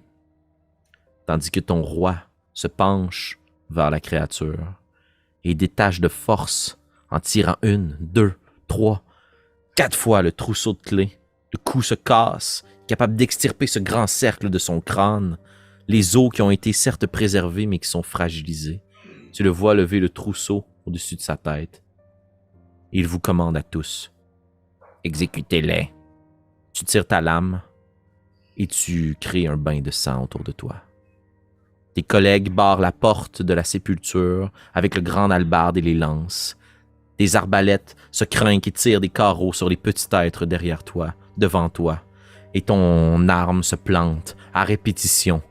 A: tandis que ton roi se penche vers la créature et détache de force en tirant 1, 2, 3, 4 fois le trousseau de clés. Le cou se casse, capable d'extirper ce grand cercle de son crâne, les os qui ont été certes préservés mais qui sont fragilisés. Tu le vois lever le trousseau au-dessus de sa tête. Il vous commande à tous. Exécutez-les. Tu tires ta lame et tu crées un bain de sang autour de toi. Tes collègues barrent la porte de la sépulture avec le grand hallebarde et les lances. Des arbalètes se crinquent et tirent des carreaux sur les petits êtres derrière toi, devant toi, et ton arme se plante à répétition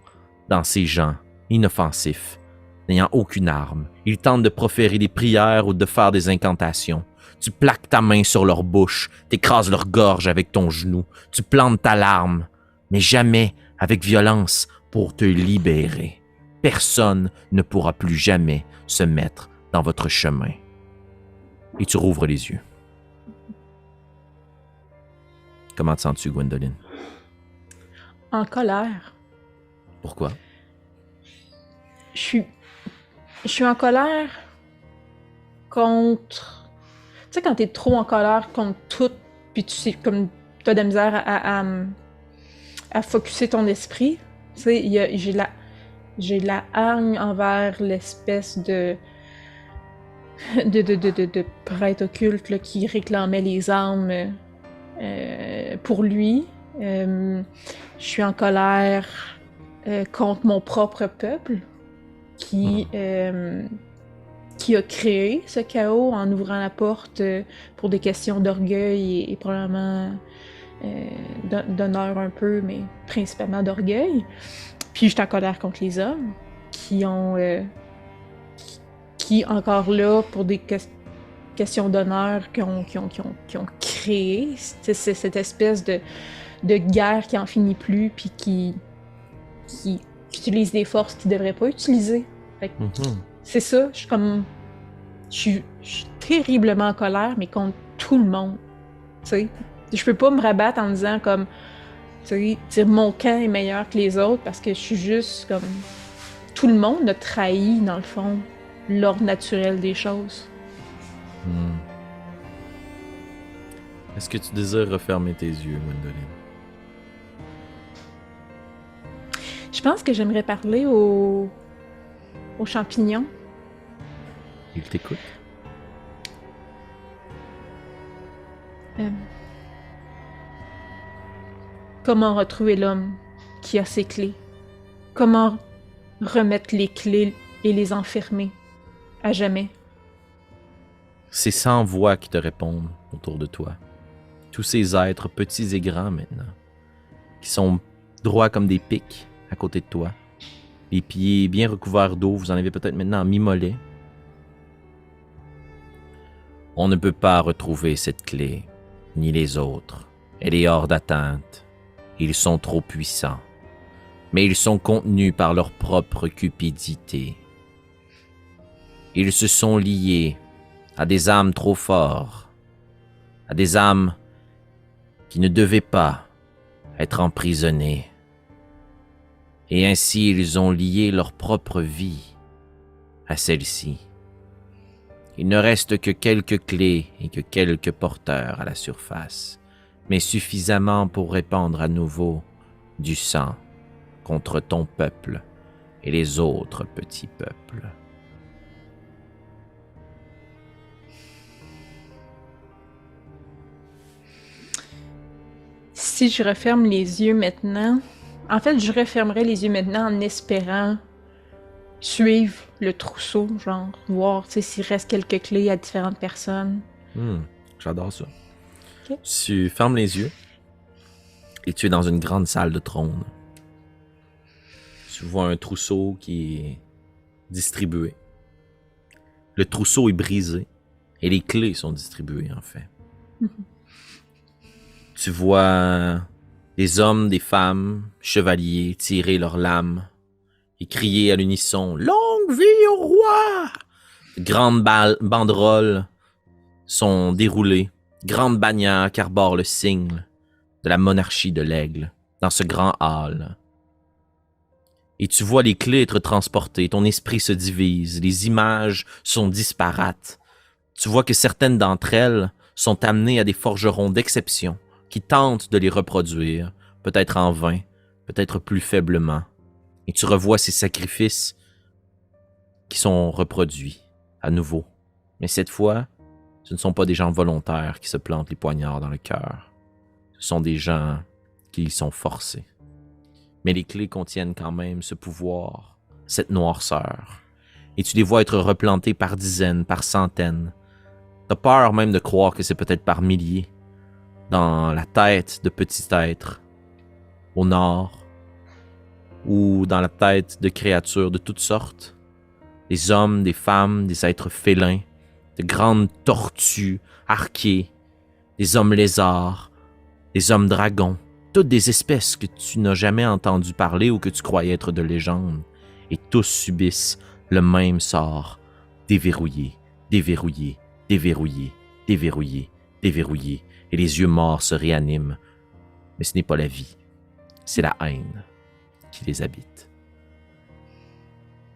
A: dans ces gens inoffensifs, n'ayant aucune arme. Ils tentent de proférer des prières ou de faire des incantations. Tu plaques ta main sur leur bouche, t'écrases leur gorge avec ton genou, tu plantes ta larme, mais jamais avec violence pour te libérer. Personne ne pourra plus jamais se mettre dans votre chemin. Et tu rouvres les yeux. Comment te sens-tu, Gwendoline?
B: En colère.
A: Pourquoi?
B: Je suis en colère contre... Tu sais, quand t'es trop en colère contre tout, puis tu sais, comme t'as de la misère à focusser ton esprit, tu sais, j'ai de la hargne envers l'espèce de prêtre occulte là, qui réclamait les armes pour lui. Je suis en colère contre mon propre peuple qui a créé ce chaos en ouvrant la porte pour des questions d'orgueil et probablement d'honneur un peu, mais principalement d'orgueil. Puis je suis en colère contre les hommes qui ont qui encore là pour des questions d'honneur qui ont créé cette espèce de guerre qui en finit plus puis qui utilise des forces qu'ils devraient pas utiliser. Fait que c'est ça, je suis terriblement en colère, mais contre tout le monde. Tu sais, je peux pas me rabattre en me disant comme, tu sais, mon camp est meilleur que les autres parce que je suis juste comme, tout le monde a trahi dans le fond l'ordre naturel des choses.
A: Est-ce que tu désires refermer tes yeux, Gwendoline?
B: Je pense que j'aimerais parler aux champignons.
A: Il t'écoute.
B: Comment retrouver l'homme qui a ses clés? Comment remettre les clés et les enfermer à jamais?
A: C'est 100 voix qui te répondent autour de toi. Tous ces êtres, petits et grands maintenant, qui sont droits comme des pics à côté de toi. Les pieds bien recouverts d'eau, vous en avez peut-être maintenant en mi-mollet. On ne peut pas retrouver cette clé, ni les autres. Elle est hors d'atteinte. Ils sont trop puissants. Mais ils sont contenus par leur propre cupidité. Ils se sont liés à des âmes trop fortes, à des âmes qui ne devaient pas être emprisonnées. Et ainsi ils ont lié leur propre vie à celle-ci. Il ne reste que quelques clés et que quelques porteurs à la surface, mais suffisamment pour répandre à nouveau du sang contre ton peuple et les autres petits peuples.
B: Si je referme les yeux maintenant... En fait, je refermerai les yeux maintenant en espérant suivre le trousseau, genre, voir s'il reste quelques clés à différentes personnes.
A: J'adore ça.
B: Ok.
A: Tu fermes les yeux et tu es dans une grande salle de trône. Tu vois un trousseau qui est distribué. Le trousseau est brisé et les clés sont distribuées, en fait. Tu vois des hommes, des femmes, chevaliers tirer leurs lames et crier à l'unisson « Longue vie au roi !» Grandes banderoles sont déroulées, grandes bannières qui arborent le signe de la monarchie de l'aigle dans ce grand hall. Et tu vois les clés être transportées, ton esprit se divise, les images sont disparates. Tu vois que certaines d'entre elles sont amenées à des forgerons d'exception qui tentent de les reproduire, peut-être en vain, peut-être plus faiblement. Et tu revois ces sacrifices qui sont reproduits à nouveau. Mais cette fois, ce ne sont pas des gens volontaires qui se plantent les poignards dans le cœur. Ce sont des gens qui y sont forcés. Mais les clés contiennent quand même ce pouvoir, cette noirceur. Et tu les vois être replantées par dizaines, par centaines. T'as peur même de croire que c'est peut-être par milliers. Dans la tête de petits êtres, au nord, ou dans la tête de créatures de toutes sortes. Des hommes, des femmes, des êtres félins, de grandes tortues arquées, des hommes lézards, des hommes dragons, toutes des espèces que tu n'as jamais entendu parler ou que tu croyais être de légende, et tous subissent le même sort, déverrouillé, déverrouillé, déverrouillé, déverrouillé, déverrouillé, et les yeux morts se réaniment. Mais ce n'est pas la vie, c'est la haine qui les habite.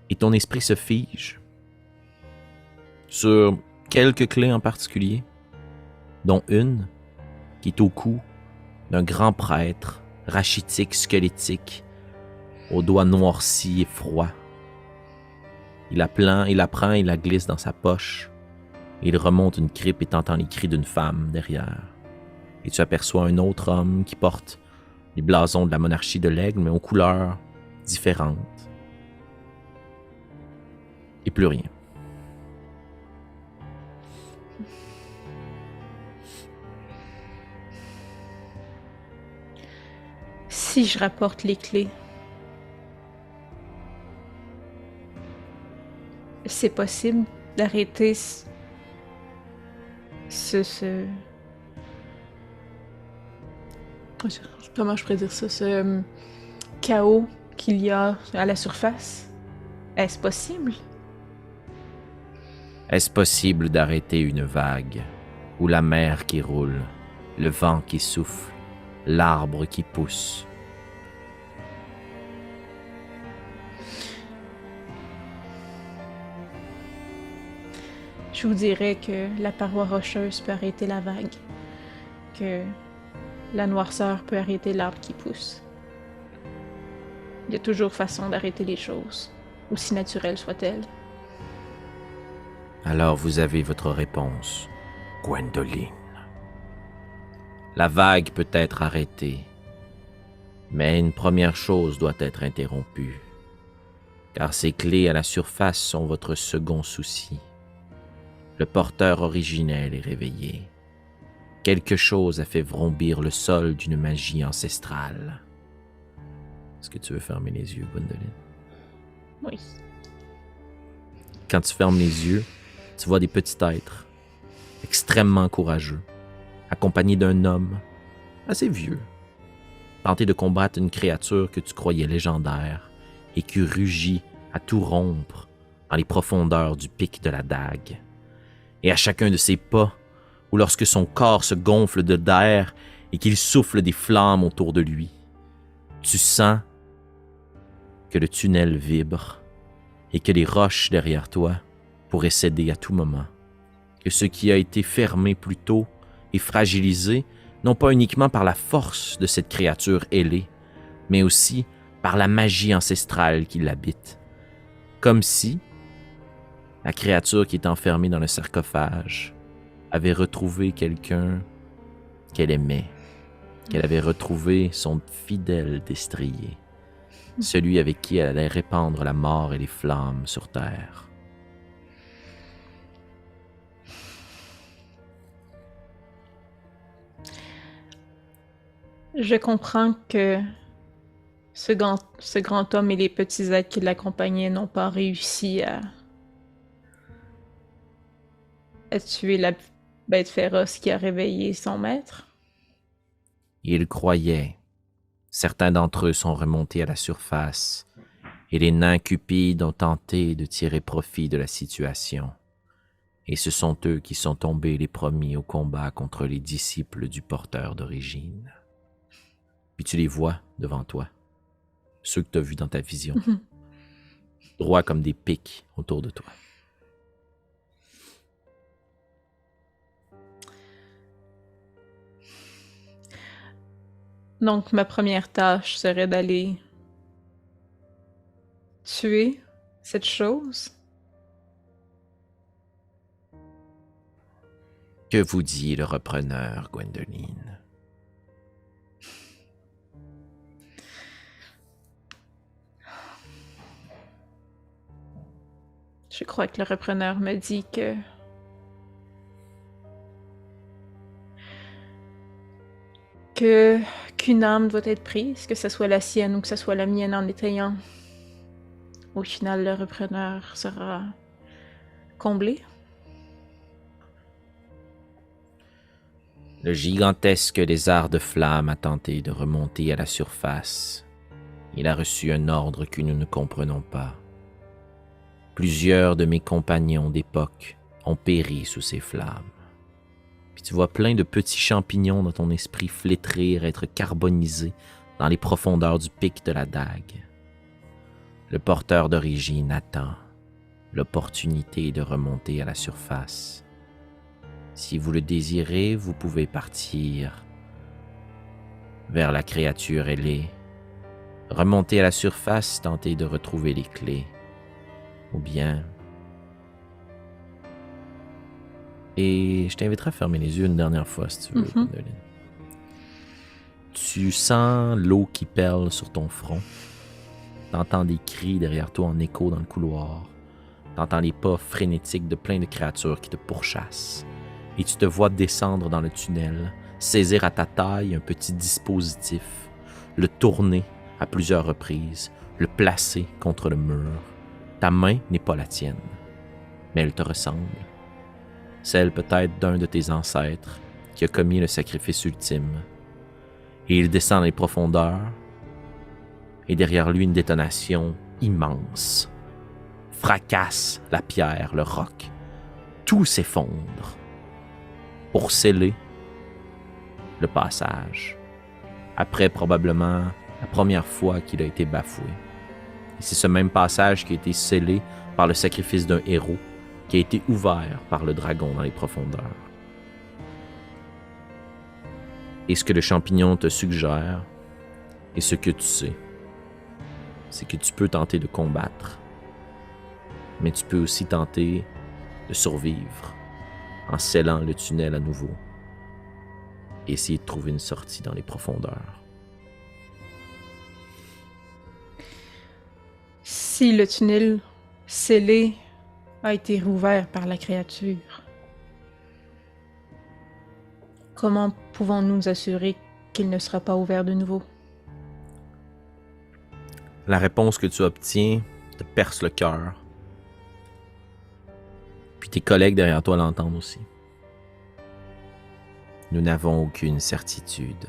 A: Et ton esprit se fige sur quelques clés en particulier, dont une qui est au cou d'un grand prêtre, rachitique, squelettique, aux doigts noircis et froids. Il la prend, il la glisse dans sa poche, et il remonte une crypte et t'entends les cris d'une femme derrière. Et tu aperçois un autre homme qui porte les blasons de la monarchie de l'aigle, mais aux couleurs différentes. Et plus rien.
B: Si je rapporte les clés, c'est possible d'arrêter comment je pourrais dire ça, ce chaos qu'il y a à la surface. Est-ce possible?
A: Est-ce possible d'arrêter une vague, ou la mer qui roule, le vent qui souffle, l'arbre qui pousse?
B: Je vous dirais que la paroi rocheuse peut arrêter la vague, que la noirceur peut arrêter l'arbre qui pousse. Il y a toujours façon d'arrêter les choses, aussi naturelles soient-elles.
A: Alors vous avez votre réponse, Gwendoline. La vague peut être arrêtée, mais une première chose doit être interrompue, car ces clés à la surface sont votre second souci. Le porteur originel est réveillé. Quelque chose a fait vrombir le sol d'une magie ancestrale. Est-ce que tu veux fermer les yeux, Gwendoline?
B: Oui.
A: Quand tu fermes les yeux, tu vois des petits êtres, extrêmement courageux, accompagnés d'un homme assez vieux, tenter de combattre une créature que tu croyais légendaire et qui rugit à tout rompre dans les profondeurs du pic de la dague. Et à chacun de ses pas, ou lorsque son corps se gonfle d'air et qu'il souffle des flammes autour de lui, tu sens que le tunnel vibre et que les roches derrière toi pourraient céder à tout moment, que ce qui a été fermé plus tôt est fragilisé non pas uniquement par la force de cette créature ailée, mais aussi par la magie ancestrale qui l'habite. Comme si la créature qui est enfermée dans le sarcophage avait retrouvé quelqu'un qu'elle aimait qu'elle avait retrouvé son fidèle destrier, celui avec qui elle allait répandre la mort et les flammes sur terre.
B: Je comprends que ce grand homme et les petits êtres qui l'accompagnaient n'ont pas réussi à tuer la bête féroce qui a réveillé son maître.
A: Ils croyaient. Certains d'entre eux sont remontés à la surface, et les nains cupides ont tenté de tirer profit de la situation. Et ce sont eux qui sont tombés les premiers au combat contre les disciples du porteur d'origine. Puis tu les vois devant toi, ceux que tu as vus dans ta vision, droits comme des pics autour de toi.
B: Donc, ma première tâche serait d'aller tuer cette chose.
A: Que vous dit le repreneur, Gwendoline?
B: Je crois que le repreneur me dit qu'une âme doit être prise, que ce soit la sienne ou que ce soit la mienne en étayant. Au final, le repreneur sera comblé.
A: Le gigantesque lézard de flamme a tenté de remonter à la surface. Il a reçu un ordre que nous ne comprenons pas. Plusieurs de mes compagnons d'époque ont péri sous ces flammes. Puis tu vois plein de petits champignons dans ton esprit flétrir, être carbonisés dans les profondeurs du pic de la dague. Le porteur d'origine attend l'opportunité de remonter à la surface. Si vous le désirez, vous pouvez partir vers la créature ailée, remonter à la surface, tenter de retrouver les clés, ou bien... Et je t'inviterai à fermer les yeux une dernière fois, si tu veux, Gwendoline. Tu sens l'eau qui perle sur ton front. T'entends des cris derrière toi en écho dans le couloir. T'entends les pas frénétiques de plein de créatures qui te pourchassent. Et tu te vois descendre dans le tunnel, saisir à ta taille un petit dispositif, le tourner à plusieurs reprises, le placer contre le mur. Ta main n'est pas la tienne, mais elle te ressemble. Celle peut-être d'un de tes ancêtres qui a commis le sacrifice ultime. Et il descend dans les profondeurs, et derrière lui une détonation immense fracasse la pierre, le roc. Tout s'effondre pour sceller le passage, après probablement la première fois qu'il a été bafoué. Et c'est ce même passage qui a été scellé par le sacrifice d'un héros, qui a été ouvert par le dragon dans les profondeurs. Et ce que le champignon te suggère, et ce que tu sais, c'est que tu peux tenter de combattre, mais tu peux aussi tenter de survivre en scellant le tunnel à nouveau et essayer de trouver une sortie dans les profondeurs.
B: Si le tunnel scellé a été rouvert par la créature, comment pouvons-nous nous assurer qu'il ne sera pas ouvert de nouveau?
A: La réponse que tu obtiens te perce le cœur. Puis tes collègues derrière toi l'entendent aussi. Nous n'avons aucune certitude.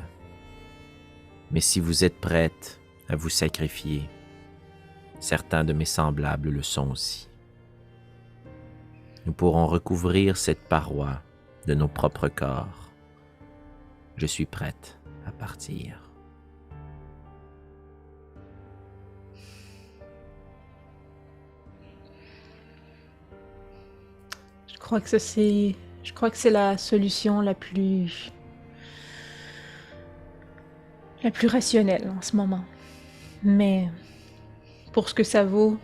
A: Mais si vous êtes prête à vous sacrifier, certains de mes semblables le sont aussi. Nous pourrons recouvrir cette paroi de nos propres corps. Je suis prête à partir.
B: Je crois que c'est la solution la plus rationnelle en ce moment. Mais pour ce que ça vaut,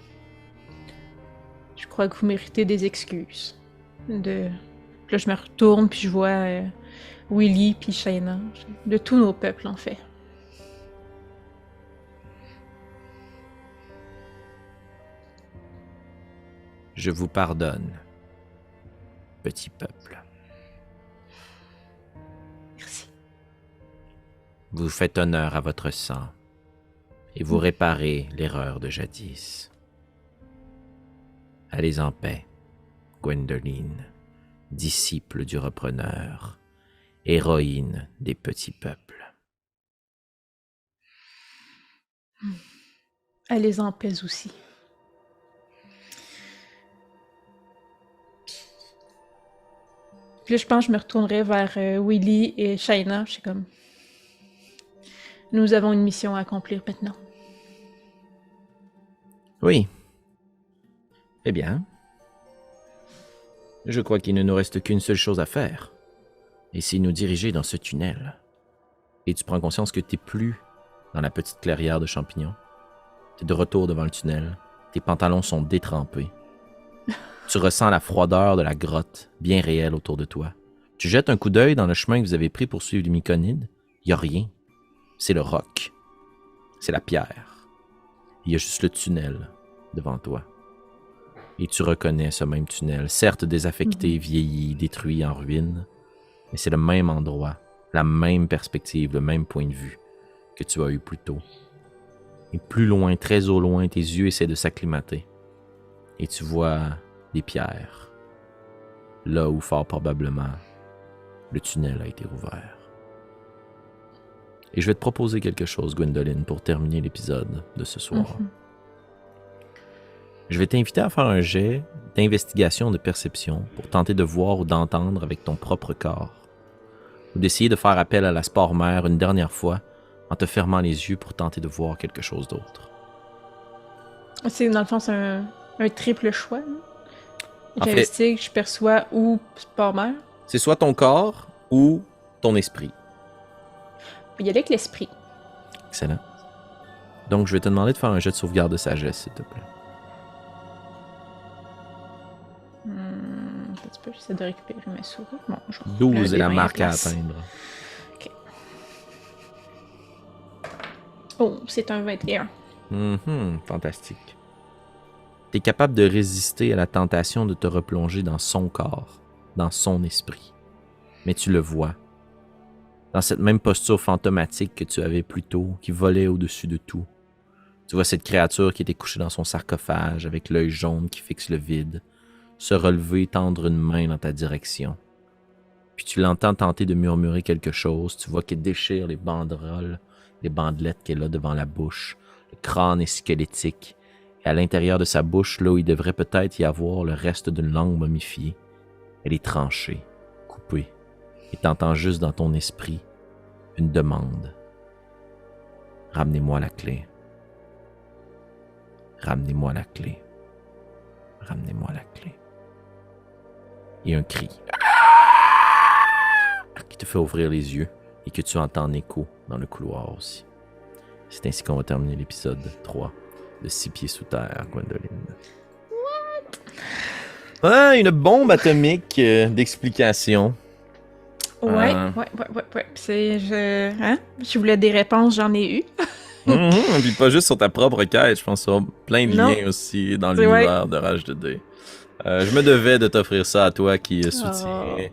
B: je crois que vous méritez des excuses de Puis là, je me retourne, puis je vois Willy, puis Shayna. De tous nos peuples, en fait.
A: Je vous pardonne, petit peuple.
B: Merci.
A: Vous faites honneur à votre sang et vous réparez l'erreur de jadis. Allez en paix, Gwendoline, disciple du repreneur, héroïne des petits peuples.
B: Allez en paix aussi. Puis là, je pense que je me retournerai vers Willy et Shayna. Je suis comme... Nous avons une mission à accomplir maintenant.
A: Oui. Eh bien, je crois qu'il ne nous reste qu'une seule chose à faire. Et c'est nous diriger dans ce tunnel. Et tu prends conscience que t'es plus dans la petite clairière de champignons. T'es de retour devant le tunnel. Tes pantalons sont détrempés. Tu ressens la froideur de la grotte, bien réelle autour de toi. Tu jettes un coup d'œil dans le chemin que vous avez pris pour suivre les myconides. Il n'y a rien. C'est le roc. C'est la pierre. Il y a juste le tunnel devant toi. Et tu reconnais ce même tunnel, certes désaffecté, vieilli, détruit, en ruine, mais c'est le même endroit, la même perspective, le même point de vue que tu as eu plus tôt. Et plus loin, très au loin, tes yeux essaient de s'acclimater. Et tu vois des pierres, là où fort probablement le tunnel a été ouvert. Et je vais te proposer quelque chose, Gwendoline, pour terminer l'épisode de ce soir. Je vais t'inviter à faire un jet d'investigation de perception pour tenter de voir ou d'entendre avec ton propre corps, ou d'essayer de faire appel à la spore-mère une dernière fois en te fermant les yeux pour tenter de voir quelque chose d'autre.
B: C'est, dans le fond, c'est un triple choix.
A: En fait-
B: J'investigue, je perçois ou sport-mère.
A: C'est soit ton corps ou ton esprit.
B: Il y a avec l'esprit.
A: Excellent. Donc, je vais te demander de faire un jet de sauvegarde de sagesse, s'il te plaît.
B: Un petit peu, j'essaie de récupérer ma souris. Bon, je
A: 12 est la
B: le
A: marque à
B: place.
A: atteindre.
B: Oh, c'est un 21.
A: Fantastique. Tu es capable de résister à la tentation de te replonger dans son corps, dans son esprit. Mais tu le vois. Dans cette même posture fantomatique que tu avais plus tôt, qui volait au-dessus de tout. Tu vois cette créature qui était couchée dans son sarcophage, avec l'œil jaune qui fixe le vide, se relever, tendre une main dans ta direction. Puis tu l'entends tenter de murmurer quelque chose, tu vois qu'elle déchire les banderoles, les bandelettes qu'elle a devant la bouche, le crâne est squelettique, et à l'intérieur de sa bouche, là où il devrait peut-être y avoir le reste d'une langue momifiée, elle est tranchée, coupée, et t'entends juste dans ton esprit une demande. Ramenez-moi la clé. Ramenez-moi la clé. Ramenez-moi la clé. Et un cri qui te fait ouvrir les yeux et que tu entends en écho dans le couloir aussi. C'est ainsi qu'on va terminer l'épisode 3 de 6 pieds sous terre, Gwendoline. What? Ah, une bombe atomique d'explication.
B: Ouais. Je voulais des réponses, j'en ai eu.
A: Puis pas juste sur ta propre quête, je pense sur plein de
B: Non.
A: liens aussi dans
B: C'est
A: l'univers de Rage 2D. Je me devais de t'offrir ça à toi qui soutiens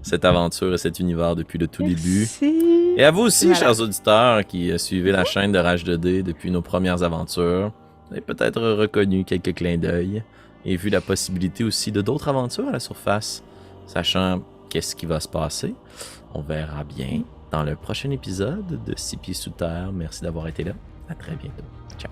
A: cette aventure et cet univers depuis le tout début.
B: Merci.
A: Et à vous aussi,
B: Voilà.
A: chers auditeurs, qui suivez la chaîne de Rage 2D depuis nos premières aventures. Vous avez peut-être reconnu quelques clins d'œil et vu la possibilité aussi de d'autres aventures à la surface. Sachant qu'est-ce qui va se passer, on verra bien dans le prochain épisode de 6 pieds sous terre. Merci d'avoir été là. À très bientôt. Ciao.